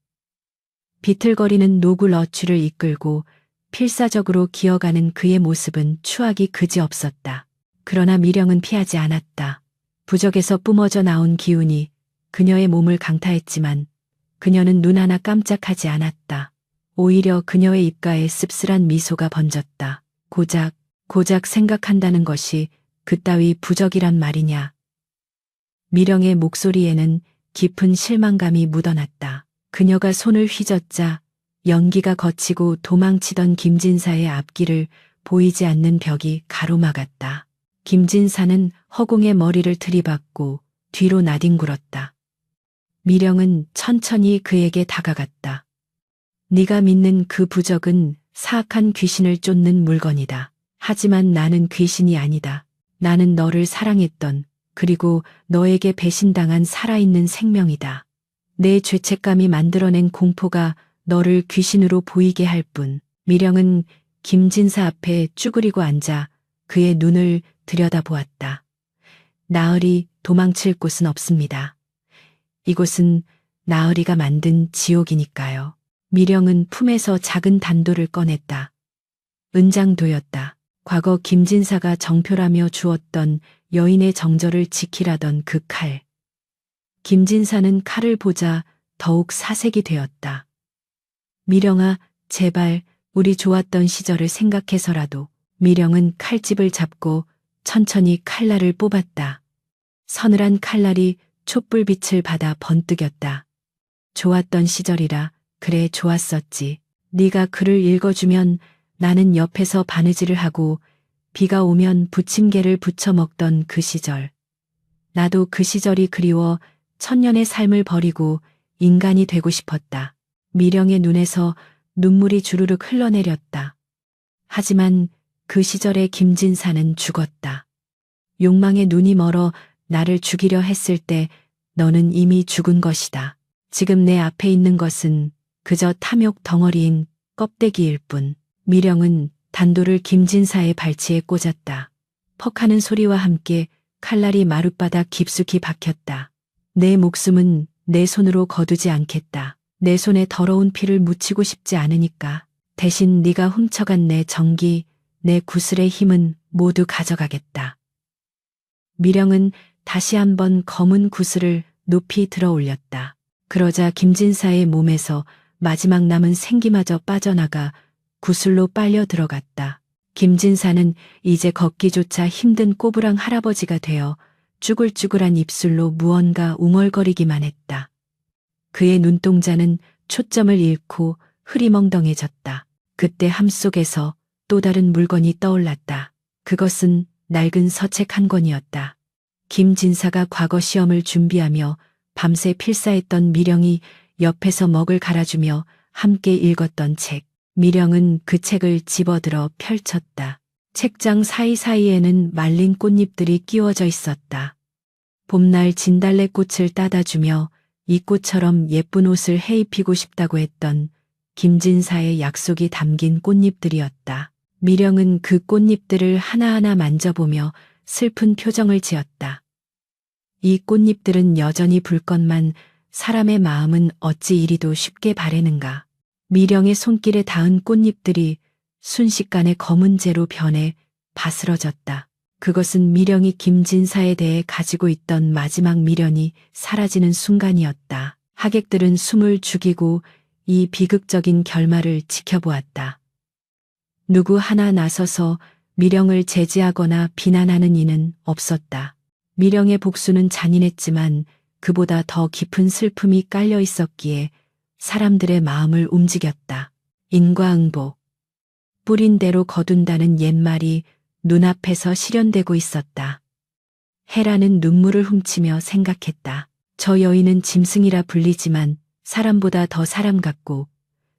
비틀거리는 노굴 어취를 이끌고 필사적으로 기어가는 그의 모습은 추악이 그지없었다. 그러나 미령은 피하지 않았다. 부적에서 뿜어져 나온 기운이 그녀의 몸을 강타했지만 그녀는 눈 하나 깜짝하지 않았다. 오히려 그녀의 입가에 씁쓸한 미소가 번졌다. 고작 생각한다는 것이 그따위 부적이란 말이냐. 미령의 목소리에는 깊은 실망감이 묻어났다. 그녀가 손을 휘젓자 연기가 거치고 도망치던 김진사의 앞길을 보이지 않는 벽이 가로막았다. 김진사는 허공에 머리를 들이받고 뒤로 나뒹굴었다. 미령은 천천히 그에게 다가갔다. 네가 믿는 그 부적은 사악한 귀신을 쫓는 물건이다. 하지만 나는 귀신이 아니다. 나는 너를 사랑했던, 그리고 너에게 배신당한 살아있는 생명이다. 내 죄책감이 만들어낸 공포가 너를 귀신으로 보이게 할 뿐. 미령은 김진사 앞에 쭈그리고 앉아 그의 눈을 들여다보았다. 나으리 도망칠 곳은 없습니다. 이곳은 나으리가 만든 지옥이니까요. 미령은 품에서 작은 단도를 꺼냈다. 은장도였다. 과거 김진사가 정표라며 주었던 여인의 정절을 지키라던 그 칼. 김진사는 칼을 보자 더욱 사색이 되었다. 미령아, 제발 우리 좋았던 시절을 생각해서라도. 미령은 칼집을 잡고 천천히 칼날을 뽑았다. 서늘한 칼날이 촛불빛을 받아 번뜩였다. 좋았던 시절이라. 그래, 좋았었지. 네가 글을 읽어주면 나는 옆에서 바느질을 하고 비가 오면 부침개를 부쳐 먹던 그 시절. 나도 그 시절이 그리워 천년의 삶을 버리고 인간이 되고 싶었다. 미령의 눈에서 눈물이 주르륵 흘러내렸다. 하지만 그 시절의 김진사는 죽었다. 욕망의 눈이 멀어 나를 죽이려 했을 때 너는 이미 죽은 것이다. 지금 내 앞에 있는 것은 그저 탐욕 덩어리인 껍데기일 뿐. 미령은 단도를 김진사의 발치에 꽂았다. 퍽하는 소리와 함께 칼날이 마룻바닥 깊숙이 박혔다. 내 목숨은 내 손으로 거두지 않겠다. 내 손에 더러운 피를 묻히고 싶지 않으니까. 대신 네가 훔쳐간 내 정기, 내 구슬의 힘은 모두 가져가겠다. 미령은 다시 한번 검은 구슬을 높이 들어 올렸다. 그러자 김진사의 몸에서 마지막 남은 생기마저 빠져나가 구슬로 빨려 들어갔다. 김진사는 이제 걷기조차 힘든 꼬부랑 할아버지가 되어 쭈글쭈글한 입술로 무언가 웅얼거리기만 했다. 그의 눈동자는 초점을 잃고 흐리멍덩해졌다. 그때 함 속에서 또 다른 물건이 떠올랐다. 그것은 낡은 서책 한 권이었다. 김진사가 과거 시험을 준비하며 밤새 필사했던 미령이 옆에서 먹을 갈아주며 함께 읽었던 책. 미령은 그 책을 집어들어 펼쳤다. 책장 사이사이에는 말린 꽃잎들이 끼워져 있었다. 봄날 진달래꽃을 따다주며 이 꽃처럼 예쁜 옷을 해입히고 싶다고 했던 김진사의 약속이 담긴 꽃잎들이었다. 미령은 그 꽃잎들을 하나하나 만져보며 슬픈 표정을 지었다. 이 꽃잎들은 여전히 붉건만 사람의 마음은 어찌 이리도 쉽게 바래는가. 미령의 손길에 닿은 꽃잎들이 순식간에 검은 재로 변해 바스러졌다. 그것은 미령이 김진사에 대해 가지고 있던 마지막 미련이 사라지는 순간이었다. 하객들은 숨을 죽이고 이 비극적인 결말을 지켜보았다. 누구 하나 나서서 미령을 제지하거나 비난하는 이는 없었다. 미령의 복수는 잔인했지만 그보다 더 깊은 슬픔이 깔려 있었기에 사람들의 마음을 움직였다. 인과응보. 뿌린 대로 거둔다는 옛말이 눈앞에서 실현되고 있었다. 헤라는 눈물을 훔치며 생각했다. 저 여인은 짐승이라 불리지만 사람보다 더 사람 같고,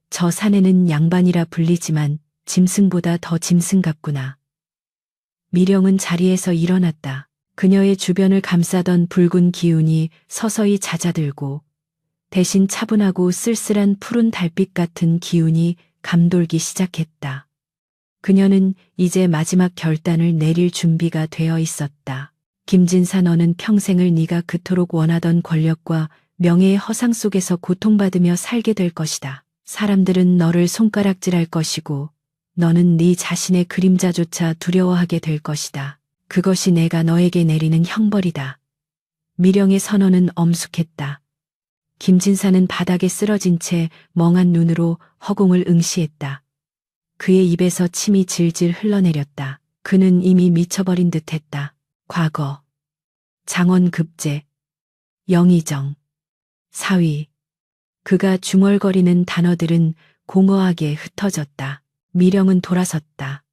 저 사내는 양반이라 불리지만 짐승보다 더 짐승 같구나. 미령은 자리에서 일어났다. 그녀의 주변을 감싸던 붉은 기운이 서서히 잦아들고 대신 차분하고 쓸쓸한 푸른 달빛 같은 기운이 감돌기 시작했다. 그녀는 이제 마지막 결단을 내릴 준비가 되어 있었다. 김진사, 너는 평생을 네가 그토록 원하던 권력과 명예의 허상 속에서 고통받으며 살게 될 것이다. 사람들은 너를 손가락질할 것이고 너는 네 자신의 그림자조차 두려워하게 될 것이다. 그것이 내가 너에게 내리는 형벌이다. 미령의 선언은 엄숙했다. 김진사는 바닥에 쓰러진 채 멍한 눈으로 허공을 응시했다. 그의 입에서 침이 질질 흘러내렸다. 그는 이미 미쳐버린 듯했다. 과거, 장원급제, 영의정, 사위. 그가 중얼거리는 단어들은 공허하게 흩어졌다. 미령은 돌아섰다.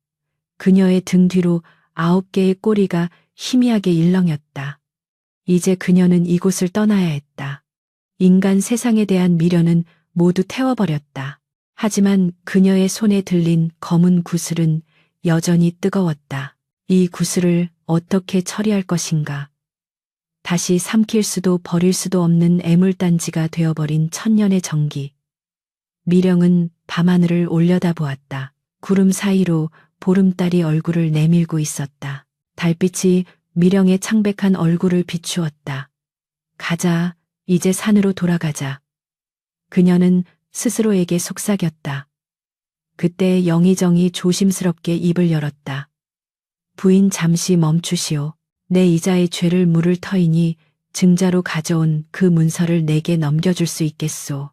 그녀의 등 뒤로 9개의 꼬리가 희미하게 일렁였다. 이제 그녀는 이곳을 떠나야 했다. 인간 세상에 대한 미련은 모두 태워버렸다. 하지만 그녀의 손에 들린 검은 구슬은 여전히 뜨거웠다. 이 구슬을 어떻게 처리할 것인가. 다시 삼킬 수도 버릴 수도 없는 애물단지가 되어버린 천년의 정기. 미령은 밤하늘을 올려다보았다. 구름 사이로 보름달이 얼굴을 내밀고 있었다. 달빛이 미령의 창백한 얼굴을 비추었다. 가자, 이제 산으로 돌아가자. 그녀는 스스로에게 속삭였다. 그때 영의정이 조심스럽게 입을 열었다. 부인 잠시 멈추시오. 내 이자의 죄를 물을 터이니 증자로 가져온 그 문서를 내게 넘겨줄 수 있겠소.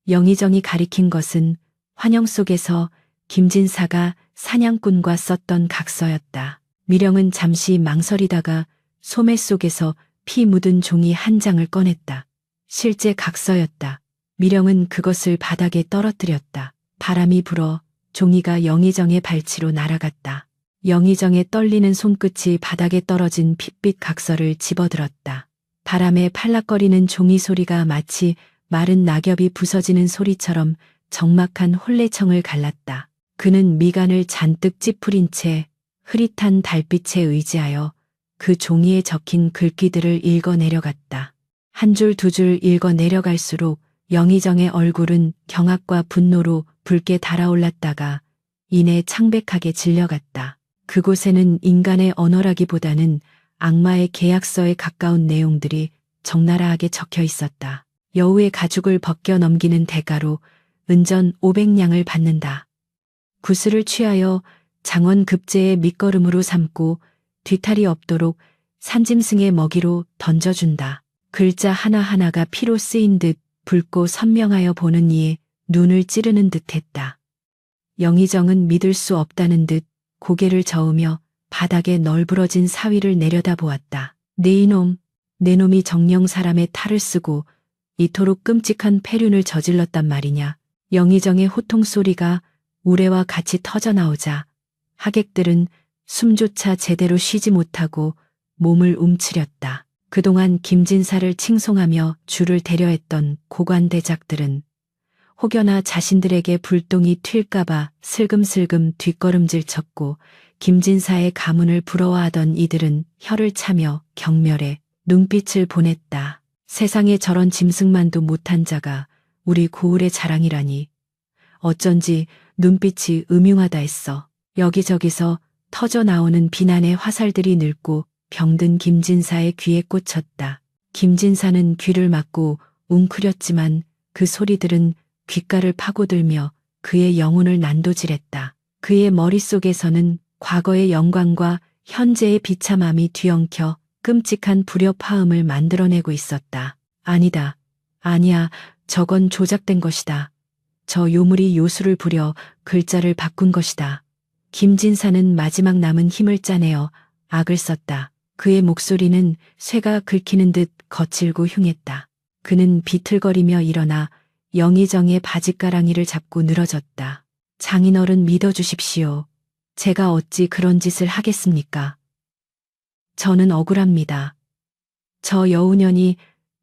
영의정이 가리킨 것은 환영 속에서 김진사가 사냥꾼과 썼던 각서였다. 미령은 잠시 망설이다가 소매 속에서 피 묻은 종이 한 장을 꺼냈다. 실제 각서였다. 미령은 그것을 바닥에 떨어뜨렸다. 바람이 불어 종이가 영의정의 발치로 날아갔다. 영의정의 떨리는 손끝이 바닥에 떨어진 핏빛 각서를 집어들었다. 바람에 팔락거리는 종이 소리가 마치 마른 낙엽이 부서지는 소리처럼 적막한 혼례청을 갈랐다. 그는 미간을 잔뜩 찌푸린 채 흐릿한 달빛에 의지하여 그 종이에 적힌 글귀들을 읽어 내려갔다. 한 줄 두 줄 읽어 내려갈수록 영의정의 얼굴은 경악과 분노로 붉게 달아올랐다가 이내 창백하게 질려갔다. 그곳에는 인간의 언어라기보다는 악마의 계약서에 가까운 내용들이 적나라하게 적혀 있었다. 여우의 가죽을 벗겨 넘기는 대가로 은전 500냥을 받는다. 구슬을 취하여 장원급제의 밑거름으로 삼고 뒤탈이 없도록 산짐승의 먹이로 던져준다. 글자 하나하나가 피로 쓰인 듯 붉고 선명하여 보는 이의 눈을 찌르는 듯했다. 영의정은 믿을 수 없다는 듯 고개를 저으며 바닥에 널브러진 사위를 내려다보았다. 네 이놈, 내 놈이 정령 사람의 탈을 쓰고 이토록 끔찍한 폐륜을 저질렀단 말이냐. 영의정의 호통 소리가 우레와 같이 터져나오자 하객들은 숨조차 제대로 쉬지 못하고 몸을 움츠렸다. 그동안 김진사를 칭송하며 줄을 대려했던 고관대작들은 혹여나 자신들에게 불똥이 튈까봐 슬금슬금 뒷걸음질 쳤고 김진사의 가문을 부러워하던 이들은 혀를 차며 경멸해 눈빛을 보냈다. 세상에 저런 짐승만도 못한 자가 우리 고을의 자랑이라니. 어쩐지 눈빛이 음흉하다 했어. 여기저기서 터져나오는 비난의 화살들이 늙고 병든 김진사의 귀에 꽂혔다. 김진사는 귀를 막고 웅크렸지만 그 소리들은 귓가를 파고들며 그의 영혼을 난도질했다. 그의 머릿속에서는 과거의 영광과 현재의 비참함이 뒤엉켜 끔찍한 불협화음을 만들어내고 있었다. 아니다. 아니야. 저건 조작된 것이다. 저 요물이 요술을 부려 글자를 바꾼 것이다. 김진사는 마지막 남은 힘을 짜내어 악을 썼다. 그의 목소리는 쇠가 긁히는 듯 거칠고 흉했다. 그는 비틀거리며 일어나 영의정의 바짓가랑이를 잡고 늘어졌다. 장인어른 믿어주십시오. 제가 어찌 그런 짓을 하겠습니까? 저는 억울합니다. 저 여우년이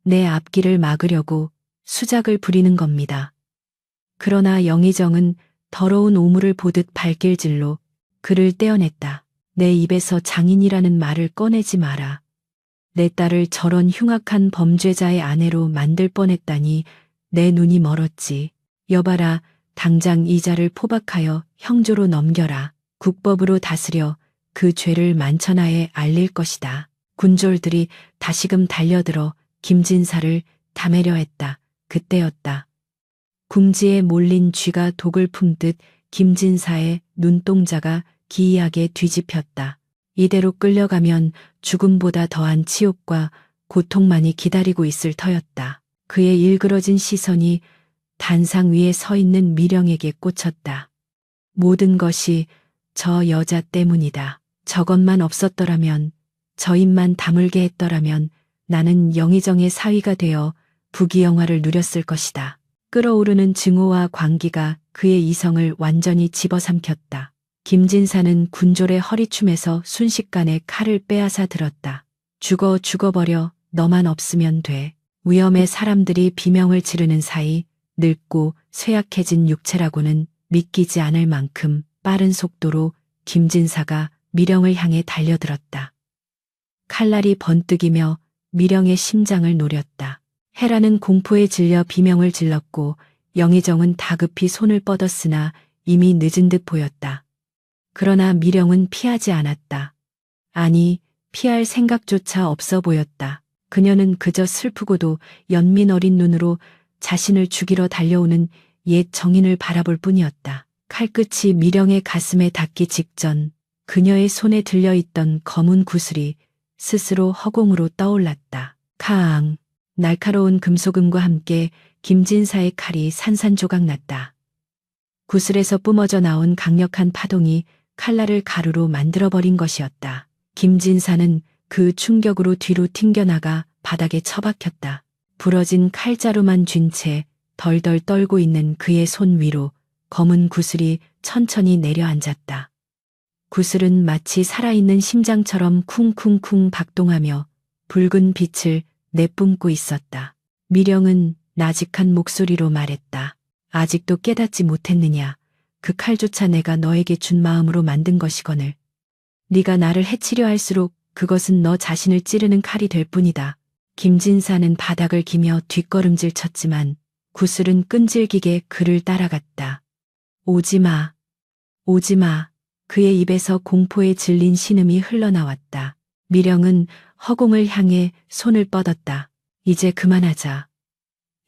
내 앞길을 막으려고 수작을 부리는 겁니다. 그러나 영의정은 더러운 오물을 보듯 발길질로 그를 떼어냈다. 내 입에서 장인이라는 말을 꺼내지 마라. 내 딸을 저런 흉악한 범죄자의 아내로 만들 뻔했다니 내 눈이 멀었지. 여봐라, 당장 이자를 포박하여 형조로 넘겨라. 국법으로 다스려 그 죄를 만천하에 알릴 것이다. 군졸들이 다시금 달려들어 김진사를 담으려 했다. 그때였다. 궁지에 몰린 쥐가 독을 품듯 김진사의 눈동자가 기이하게 뒤집혔다. 이대로 끌려가면 죽음보다 더한 치욕과 고통만이 기다리고 있을 터였다. 그의 일그러진 시선이 단상 위에 서 있는 미령에게 꽂혔다. 모든 것이 저 여자 때문이다. 저것만 없었더라면, 저 입만 다물게 했더라면 나는 영의정의 사위가 되어 부귀영화를 누렸을 것이다. 끓어오르는 증오와 광기가 그의 이성을 완전히 집어삼켰다. 김진사는 군졸의 허리춤에서 순식간에 칼을 빼앗아 들었다. 죽어버려. 너만 없으면 돼. 위험해. 사람들이 비명을 지르는 사이 늙고 쇠약해진 육체라고는 믿기지 않을 만큼 빠른 속도로 김진사가 미령을 향해 달려들었다. 칼날이 번뜩이며 미령의 심장을 노렸다. 해라는 공포에 질려 비명을 질렀고 영의정은 다급히 손을 뻗었으나 이미 늦은 듯 보였다. 그러나 미령은 피하지 않았다. 아니, 피할 생각조차 없어 보였다. 그녀는 그저 슬프고도 연민 어린 눈으로 자신을 죽이러 달려오는 옛 정인을 바라볼 뿐이었다. 칼끝이 미령의 가슴에 닿기 직전 그녀의 손에 들려있던 검은 구슬이 스스로 허공으로 떠올랐다. 카앙. 날카로운 금속음과 함께 김진사의 칼이 산산조각 났다. 구슬에서 뿜어져 나온 강력한 파동이 칼날을 가루로 만들어버린 것이었다. 김진사는 그 충격으로 뒤로 튕겨나가 바닥에 처박혔다. 부러진 칼자루만 쥔 채 덜덜 떨고 있는 그의 손 위로 검은 구슬이 천천히 내려앉았다. 구슬은 마치 살아있는 심장처럼 쿵쿵쿵 박동하며 붉은 빛을 내뿜고 있었다. 미령은 나직한 목소리로 말했다. 아직도 깨닫지 못했느냐. 그 칼조차 내가 너에게 준 마음으로 만든 것이거늘. 네가 나를 해치려 할수록 그것은 너 자신을 찌르는 칼이 될 뿐이다. 김진사는 바닥을 기며 뒷걸음질 쳤지만 구슬은 끈질기게 그를 따라갔다. 오지마. 오지마. 그의 입에서 공포에 질린 신음이 흘러나왔다. 미령은 허공을 향해 손을 뻗었다. 이제 그만하자.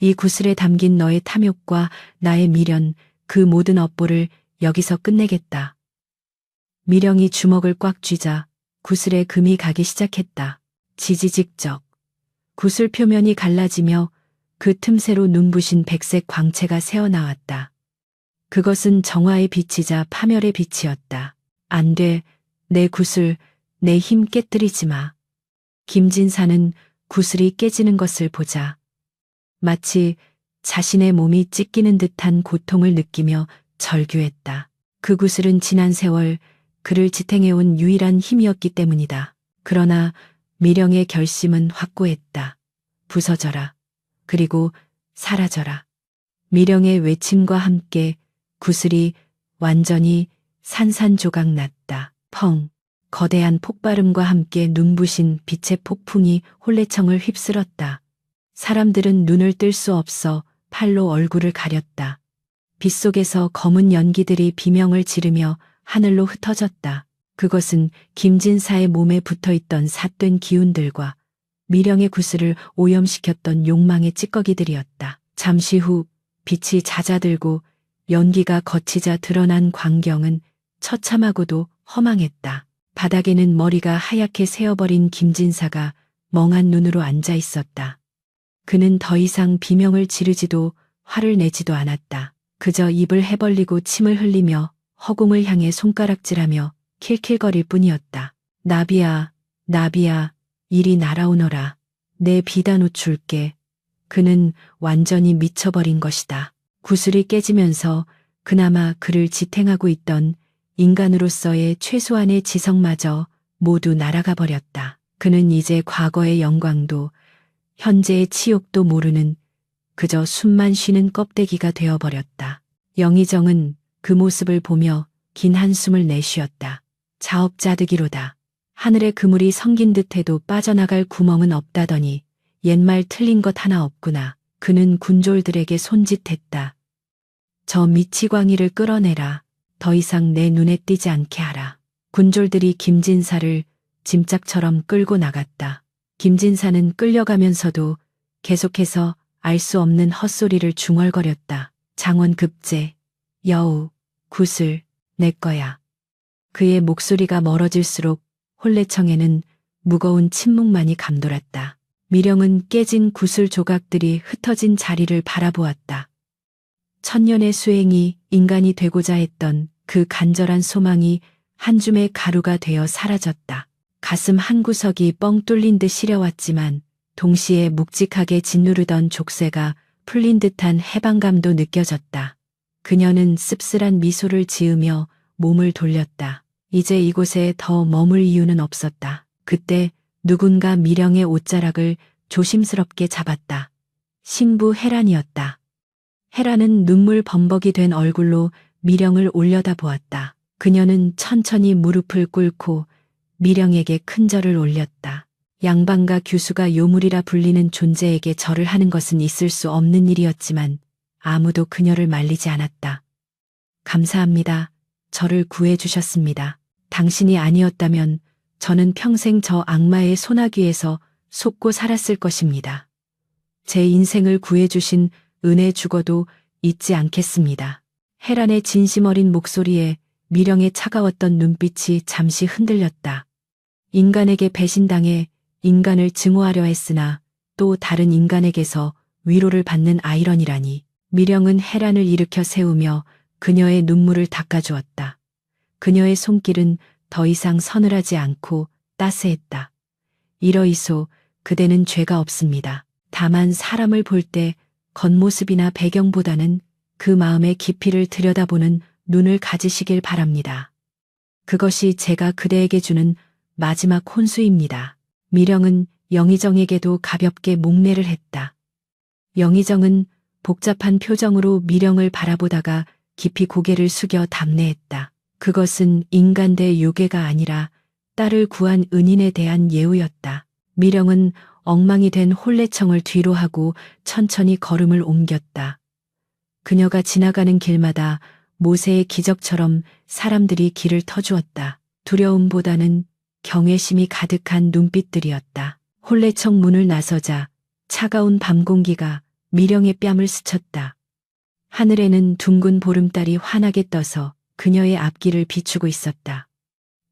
이 구슬에 담긴 너의 탐욕과 나의 미련, 그 모든 업보를 여기서 끝내겠다. 미령이 주먹을 꽉 쥐자 구슬에 금이 가기 시작했다. 지지직적. 구슬 표면이 갈라지며 그 틈새로 눈부신 백색 광채가 새어나왔다. 그것은 정화의 빛이자 파멸의 빛이었다. 안 돼. 내 구슬, 내 힘 깨뜨리지 마. 김진사는 구슬이 깨지는 것을 보자 마치 자신의 몸이 찢기는 듯한 고통을 느끼며 절규했다. 그 구슬은 지난 세월 그를 지탱해온 유일한 힘이었기 때문이다. 그러나 미령의 결심은 확고했다. 부서져라. 그리고 사라져라. 미령의 외침과 함께 구슬이 완전히 산산조각 났다. 펑. 거대한 폭발음과 함께 눈부신 빛의 폭풍이 혼례청을 휩쓸었다. 사람들은 눈을 뜰 수 없어 팔로 얼굴을 가렸다. 빗속에서 검은 연기들이 비명을 지르며 하늘로 흩어졌다. 그것은 김진사의 몸에 붙어있던 삿된 기운들과 미령의 구슬을 오염시켰던 욕망의 찌꺼기들이었다. 잠시 후 빛이 잦아들고 연기가 거치자 드러난 광경은 처참하고도 허망했다. 바닥에는 머리가 하얗게 새어버린 김진사가 멍한 눈으로 앉아 있었다. 그는 더 이상 비명을 지르지도 화를 내지도 않았다. 그저 입을 해벌리고 침을 흘리며 허공을 향해 손가락질하며 킬킬거릴 뿐이었다. 나비야, 나비야, 이리 날아오너라. 내 비단옷 줄게. 그는 완전히 미쳐버린 것이다. 구슬이 깨지면서 그나마 그를 지탱하고 있던 인간으로서의 최소한의 지성마저 모두 날아가 버렸다. 그는 이제 과거의 영광도 현재의 치욕도 모르는 그저 숨만 쉬는 껍데기가 되어버렸다. 영의정은 그 모습을 보며 긴 한숨을 내쉬었다. 자업자득이로다. 하늘의 그물이 성긴 듯해도 빠져나갈 구멍은 없다더니 옛말 틀린 것 하나 없구나. 그는 군졸들에게 손짓했다. 저 미치광이를 끌어내라. 더 이상 내 눈에 띄지 않게 하라. 군졸들이 김진사를 짐짝처럼 끌고 나갔다. 김진사는 끌려가면서도 계속해서 알 수 없는 헛소리를 중얼거렸다. 장원급제, 여우, 구슬, 내 거야. 그의 목소리가 멀어질수록 홀레청에는 무거운 침묵만이 감돌았다. 미령은 깨진 구슬 조각들이 흩어진 자리를 바라보았다. 천년의 수행이 인간이 되고자 했던 그 간절한 소망이 한 줌의 가루가 되어 사라졌다. 가슴 한구석이 뻥 뚫린 듯 시려왔지만 동시에 묵직하게 짓누르던 족쇄가 풀린 듯한 해방감도 느껴졌다. 그녀는 씁쓸한 미소를 지으며 몸을 돌렸다. 이제 이곳에 더 머물 이유는 없었다. 그때 누군가 미령의 옷자락을 조심스럽게 잡았다. 신부 헤란이었다. 헤란은 눈물 범벅이 된 얼굴로 미령을 올려다보았다. 그녀는 천천히 무릎을 꿇고 미령에게 큰 절을 올렸다. 양반과 규수가 요물이라 불리는 존재에게 절을 하는 것은 있을 수 없는 일이었지만 아무도 그녀를 말리지 않았다. 감사합니다. 저를 구해주셨습니다. 당신이 아니었다면 저는 평생 저 악마의 소나귀에서 속고 살았을 것입니다. 제 인생을 구해주신 은혜 죽어도 잊지 않겠습니다. 헤란의 진심 어린 목소리에 미령의 차가웠던 눈빛이 잠시 흔들렸다. 인간에게 배신당해 인간을 증오하려 했으나 또 다른 인간에게서 위로를 받는 아이러니라니. 미령은 헤란을 일으켜 세우며 그녀의 눈물을 닦아주었다. 그녀의 손길은 더 이상 서늘하지 않고 따스했다. 이러이소, 그대는 죄가 없습니다. 다만 사람을 볼 때 겉모습이나 배경보다는 그 마음의 깊이를 들여다보는 눈을 가지시길 바랍니다. 그것이 제가 그대에게 주는 마지막 혼수입니다. 미령은 영의정에게도 가볍게 목례를 했다. 영의정은 복잡한 표정으로 미령을 바라보다가 깊이 고개를 숙여 답례했다. 그것은 인간 대 요괴가 아니라 딸을 구한 은인에 대한 예우였다. 미령은 엉망이 된 홀레청을 뒤로 하고 천천히 걸음을 옮겼다. 그녀가 지나가는 길마다 모세의 기적처럼 사람들이 길을 터주었다. 두려움보다는 경외심이 가득한 눈빛들이었다. 홀레청 문을 나서자 차가운 밤 공기가 미령의 뺨을 스쳤다. 하늘에는 둥근 보름달이 환하게 떠서 그녀의 앞길을 비추고 있었다.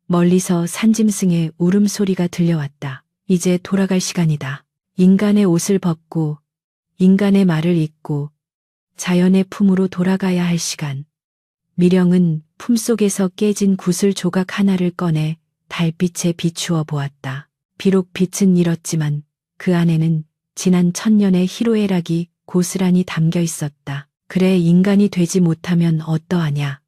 멀리서 산짐승의 울음소리가 들려왔다. 이제 돌아갈 시간이다. 인간의 옷을 벗고 인간의 말을 잇고 자연의 품으로 돌아가야 할 시간. 미령은 품속에서 깨진 구슬 조각 하나를 꺼내 달빛에 비추어 보았다. 비록 빛은 잃었지만 그 안에는 지난 천년의 희로애락이 고스란히 담겨 있었다. 그래, 인간이 되지 못하면 어떠하냐.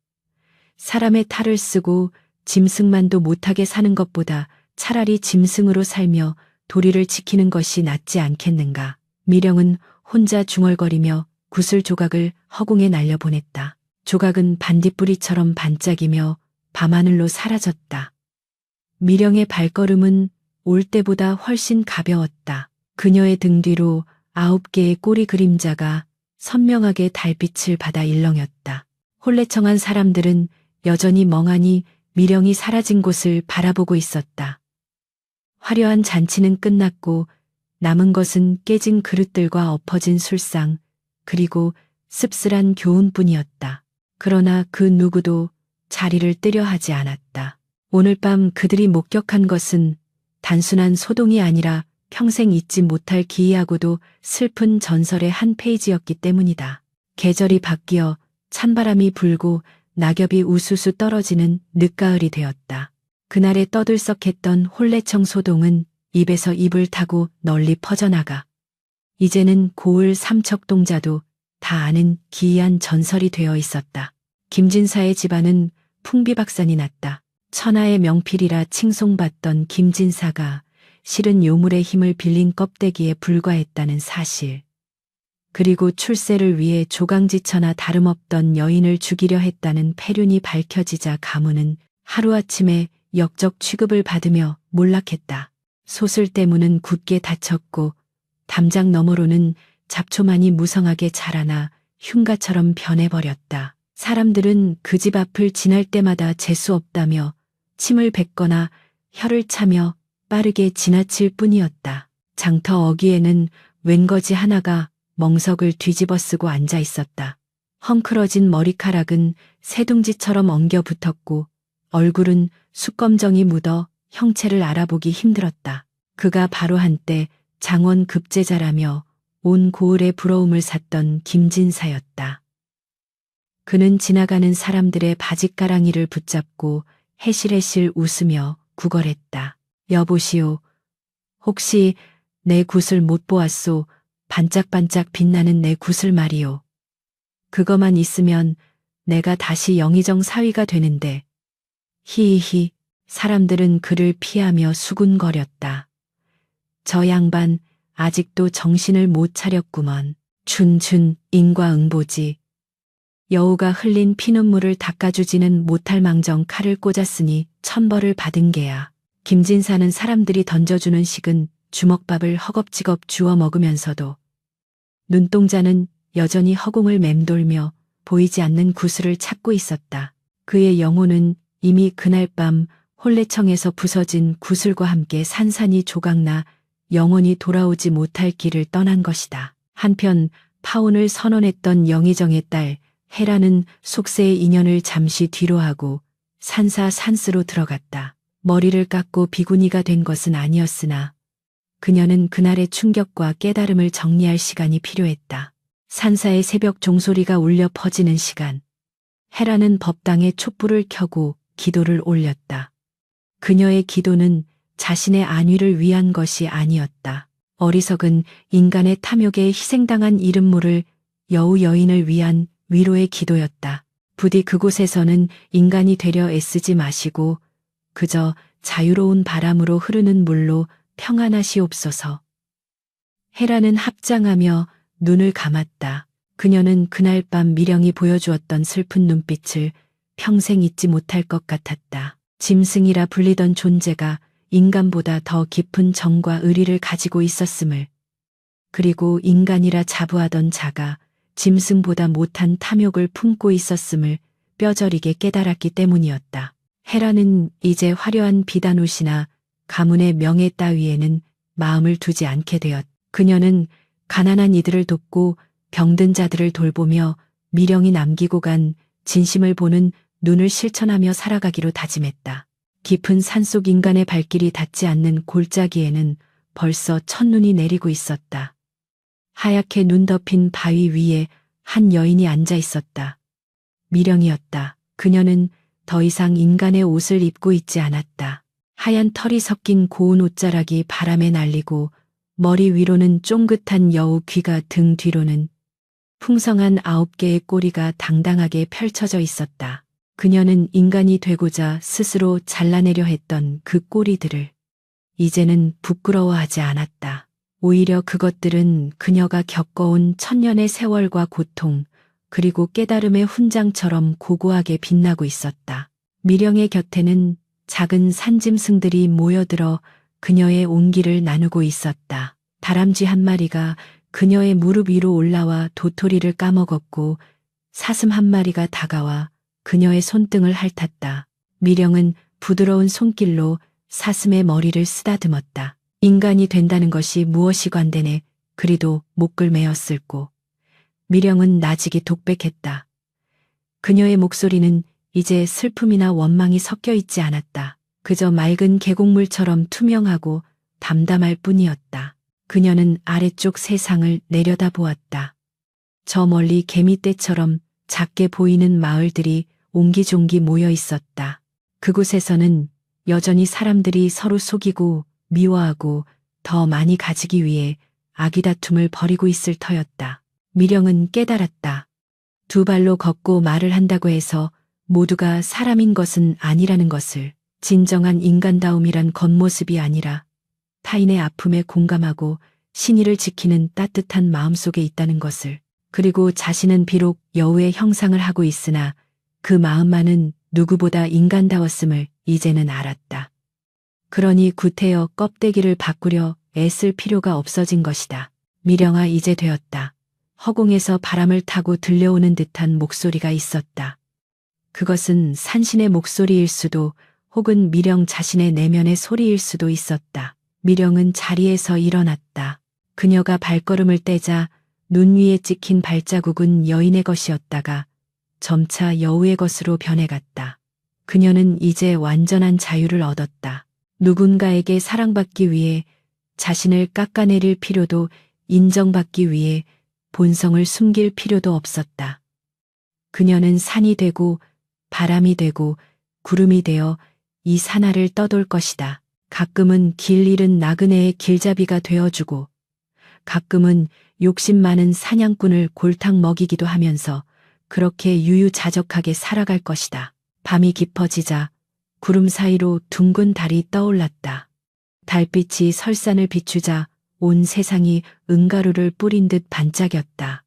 사람의 탈을 쓰고 짐승만도 못하게 사는 것보다 차라리 짐승으로 살며 도리를 지키는 것이 낫지 않겠는가. 미령은 혼자 중얼거리며 구슬 조각을 허공에 날려보냈다. 조각은 반딧불이처럼 반짝이며 밤하늘로 사라졌다. 미령의 발걸음은 올 때보다 훨씬 가벼웠다. 그녀의 등 뒤로 9개의 꼬리 그림자가 선명하게 달빛을 받아 일렁였다. 홀레청한 사람들은 여전히 멍하니 미령이 사라진 곳을 바라보고 있었다. 화려한 잔치는 끝났고 남은 것은 깨진 그릇들과 엎어진 술상, 그리고 씁쓸한 교훈뿐이었다. 그러나 그 누구도 자리를 뜨려 하지 않았다. 오늘 밤 그들이 목격한 것은 단순한 소동이 아니라 평생 잊지 못할 기이하고도 슬픈 전설의 한 페이지였기 때문이다. 계절이 바뀌어 찬바람이 불고 낙엽이 우수수 떨어지는 늦가을이 되었다. 그날의 떠들썩했던 홀레청 소동은 입에서 입을 타고 널리 퍼져나가 이제는 고을 삼척동자도 다 아는 기이한 전설이 되어 있었다. 김진사의 집안은 풍비박산이 났다. 천하의 명필이라 칭송받던 김진사가 실은 요물의 힘을 빌린 껍데기에 불과했다는 사실. 그리고 출세를 위해 조강지처나 다름없던 여인을 죽이려 했다는 패륜이 밝혀지자 가문은 하루아침에 역적 취급을 받으며 몰락했다. 소슬 때문은 굳게 닫혔고 담장 너머로는 잡초만이 무성하게 자라나 흉가처럼 변해버렸다. 사람들은 그 집 앞을 지날 때마다 재수 없다며 침을 뱉거나 혀를 차며 빠르게 지나칠 뿐이었다. 장터 어귀에는 웬거지 하나가 멍석을 뒤집어 쓰고 앉아 있었다. 헝클어진 머리카락은 새둥지처럼 엉겨 붙었고 얼굴은 숯검정이 묻어 형체를 알아보기 힘들었다. 그가 바로 한때 장원 급제자라며 온 고을의 부러움을 샀던 김진사였다. 그는 지나가는 사람들의 바짓가랑이를 붙잡고 해실해실 웃으며 구걸했다. 여보시오. 혹시 내 굿을 못 보았소? 반짝반짝 빛나는 내 굿을 말이오. 그거만 있으면 내가 다시 영의정 사위가 되는데. 히히히. 사람들은 그를 피하며 수군거렸다. 저 양반 아직도 정신을 못 차렸구먼. 춘춘 인과응보지. 여우가 흘린 피눈물을 닦아주지는 못할 망정 칼을 꽂았으니 천벌을 받은 게야. 김진사는 사람들이 던져주는 식은 주먹밥을 허겁지겁 주워 먹으면서도 눈동자는 여전히 허공을 맴돌며 보이지 않는 구슬을 찾고 있었다. 그의 영혼은 이미 그날 밤 혼례청에서 부서진 구슬과 함께 산산이 조각나 영원히 돌아오지 못할 길을 떠난 것이다. 한편 파혼을 선언했던 영의정의 딸 헤라는 속세의 인연을 잠시 뒤로 하고 산사산스로 들어갔다. 머리를 깎고 비구니가 된 것은 아니었으나 그녀는 그날의 충격과 깨달음을 정리할 시간이 필요했다. 산사의 새벽 종소리가 울려 퍼지는 시간. 헤라는 법당에 촛불을 켜고 기도를 올렸다. 그녀의 기도는 자신의 안위를 위한 것이 아니었다. 어리석은 인간의 탐욕에 희생당한 이름 모를 여우 여인을 위한 위로의 기도였다. 부디 그곳에서는 인간이 되려 애쓰지 마시고 그저 자유로운 바람으로 흐르는 물로 평안하시옵소서. 헤라는 합장하며 눈을 감았다. 그녀는 그날 밤 미령이 보여주었던 슬픈 눈빛을 평생 잊지 못할 것 같았다. 짐승이라 불리던 존재가 인간보다 더 깊은 정과 의리를 가지고 있었음을, 그리고 인간이라 자부하던 자가 짐승보다 못한 탐욕을 품고 있었음을 뼈저리게 깨달았기 때문이었다. 헤라는 이제 화려한 비단옷이나 가문의 명예 따위에는 마음을 두지 않게 되었다. 그녀는 가난한 이들을 돕고 병든 자들을 돌보며 미령이 남기고 간 진심을 보는 눈을 실천하며 살아가기로 다짐했다. 깊은 산속 인간의 발길이 닿지 않는 골짜기에는 벌써 첫눈이 내리고 있었다. 하얗게 눈 덮인 바위 위에 한 여인이 앉아 있었다. 미령이었다. 그녀는 더 이상 인간의 옷을 입고 있지 않았다. 하얀 털이 섞인 고운 옷자락이 바람에 날리고 머리 위로는 쫑긋한 여우 귀가, 등 뒤로는 풍성한 9개의 꼬리가 당당하게 펼쳐져 있었다. 그녀는 인간이 되고자 스스로 잘라내려 했던 그 꼬리들을 이제는 부끄러워하지 않았다. 오히려 그것들은 그녀가 겪어온 천년의 세월과 고통, 그리고 깨달음의 훈장처럼 고고하게 빛나고 있었다. 미령의 곁에는 작은 산짐승들이 모여들어 그녀의 온기를 나누고 있었다. 다람쥐 한 마리가 그녀의 무릎 위로 올라와 도토리를 까먹었고 사슴 한 마리가 다가와 그녀의 손등을 핥았다. 미령은 부드러운 손길로 사슴의 머리를 쓰다듬었다. 인간이 된다는 것이 무엇이 관대네. 그리도 목을 메었을고. 미령은 나직이 독백했다. 그녀의 목소리는 이제 슬픔이나 원망이 섞여 있지 않았다. 그저 맑은 계곡물처럼 투명하고 담담할 뿐이었다. 그녀는 아래쪽 세상을 내려다보았다. 저 멀리 개미떼처럼 작게 보이는 마을들이 옹기종기 모여 있었다. 그곳에서는 여전히 사람들이 서로 속이고 미워하고 더 많이 가지기 위해 아기다툼을 벌이고 있을 터였다. 미령은 깨달았다. 두 발로 걷고 말을 한다고 해서 모두가 사람인 것은 아니라는 것을. 진정한 인간다움이란 겉모습이 아니라 타인의 아픔에 공감하고 신의를 지키는 따뜻한 마음 속에 있다는 것을. 그리고 자신은 비록 여우의 형상을 하고 있으나 그 마음만은 누구보다 인간다웠음을 이제는 알았다. 그러니 구태여 껍데기를 바꾸려 애쓸 필요가 없어진 것이다. 미령아, 이제 되었다. 허공에서 바람을 타고 들려오는 듯한 목소리가 있었다. 그것은 산신의 목소리일 수도 혹은 미령 자신의 내면의 소리일 수도 있었다. 미령은 자리에서 일어났다. 그녀가 발걸음을 떼자 눈 위에 찍힌 발자국은 여인의 것이었다가 점차 여우의 것으로 변해갔다. 그녀는 이제 완전한 자유를 얻었다. 누군가에게 사랑받기 위해 자신을 깎아내릴 필요도, 인정받기 위해 본성을 숨길 필요도 없었다. 그녀는 산이 되고 바람이 되고 구름이 되어 이 산하를 떠돌 것이다. 가끔은 길 잃은 나그네의 길잡이가 되어주고, 가끔은 욕심 많은 사냥꾼을 골탕 먹이기도 하면서 그렇게 유유자적하게 살아갈 것이다. 밤이 깊어지자 구름 사이로 둥근 달이 떠올랐다. 달빛이 설산을 비추자 온 세상이 은가루를 뿌린 듯 반짝였다.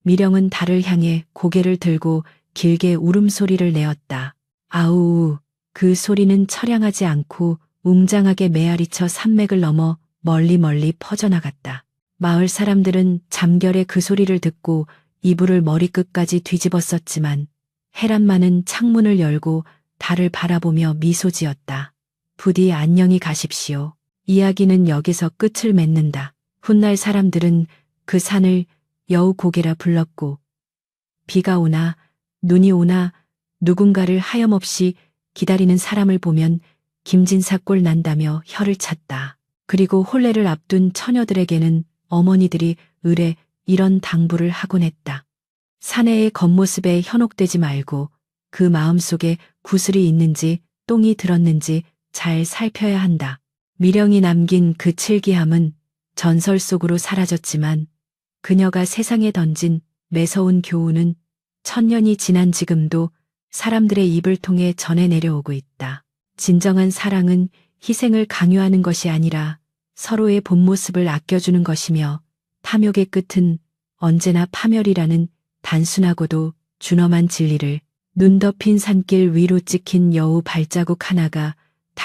미령은 달을 향해 고개를 들고 길게 울음소리를 내었다. 아우우. 그 소리는 처량하지 않고 웅장하게 메아리쳐 산맥을 넘어 멀리 멀리 퍼져나갔다. 마을 사람들은 잠결에 그 소리를 듣고 이불을 머리끝까지 뒤집었었지만 헤란마는 창문을 열고 달을 바라보며 미소 지었다. 부디 안녕히 가십시오. 이야기는 여기서 끝을 맺는다. 훗날 사람들은 그 산을 여우고개라 불렀고, 비가 오나 눈이 오나 누군가를 하염없이 기다리는 사람을 보면 김진사 꼴 난다며 혀를 찼다. 그리고 혼례를 앞둔 처녀들에게는 어머니들이 을에 이런 당부를 하곤 했다. 사내의 겉모습에 현혹되지 말고 그 마음속에 구슬이 있는지 똥이 들었는지 잘 살펴야 한다. 미령이 남긴 그 칠기함은 전설 속으로 사라졌지만 그녀가 세상에 던진 매서운 교훈은 천년이 지난 지금도 사람들의 입을 통해 전해 내려오고 있다. 진정한 사랑은 희생을 강요하는 것이 아니라 서로의 본 모습을 아껴주는 것이며, 탐욕의 끝은 언제나 파멸이라는 단순하고도 준엄한 진리를. 눈 덮인 산길 위로 찍힌 여우 발자국 하나가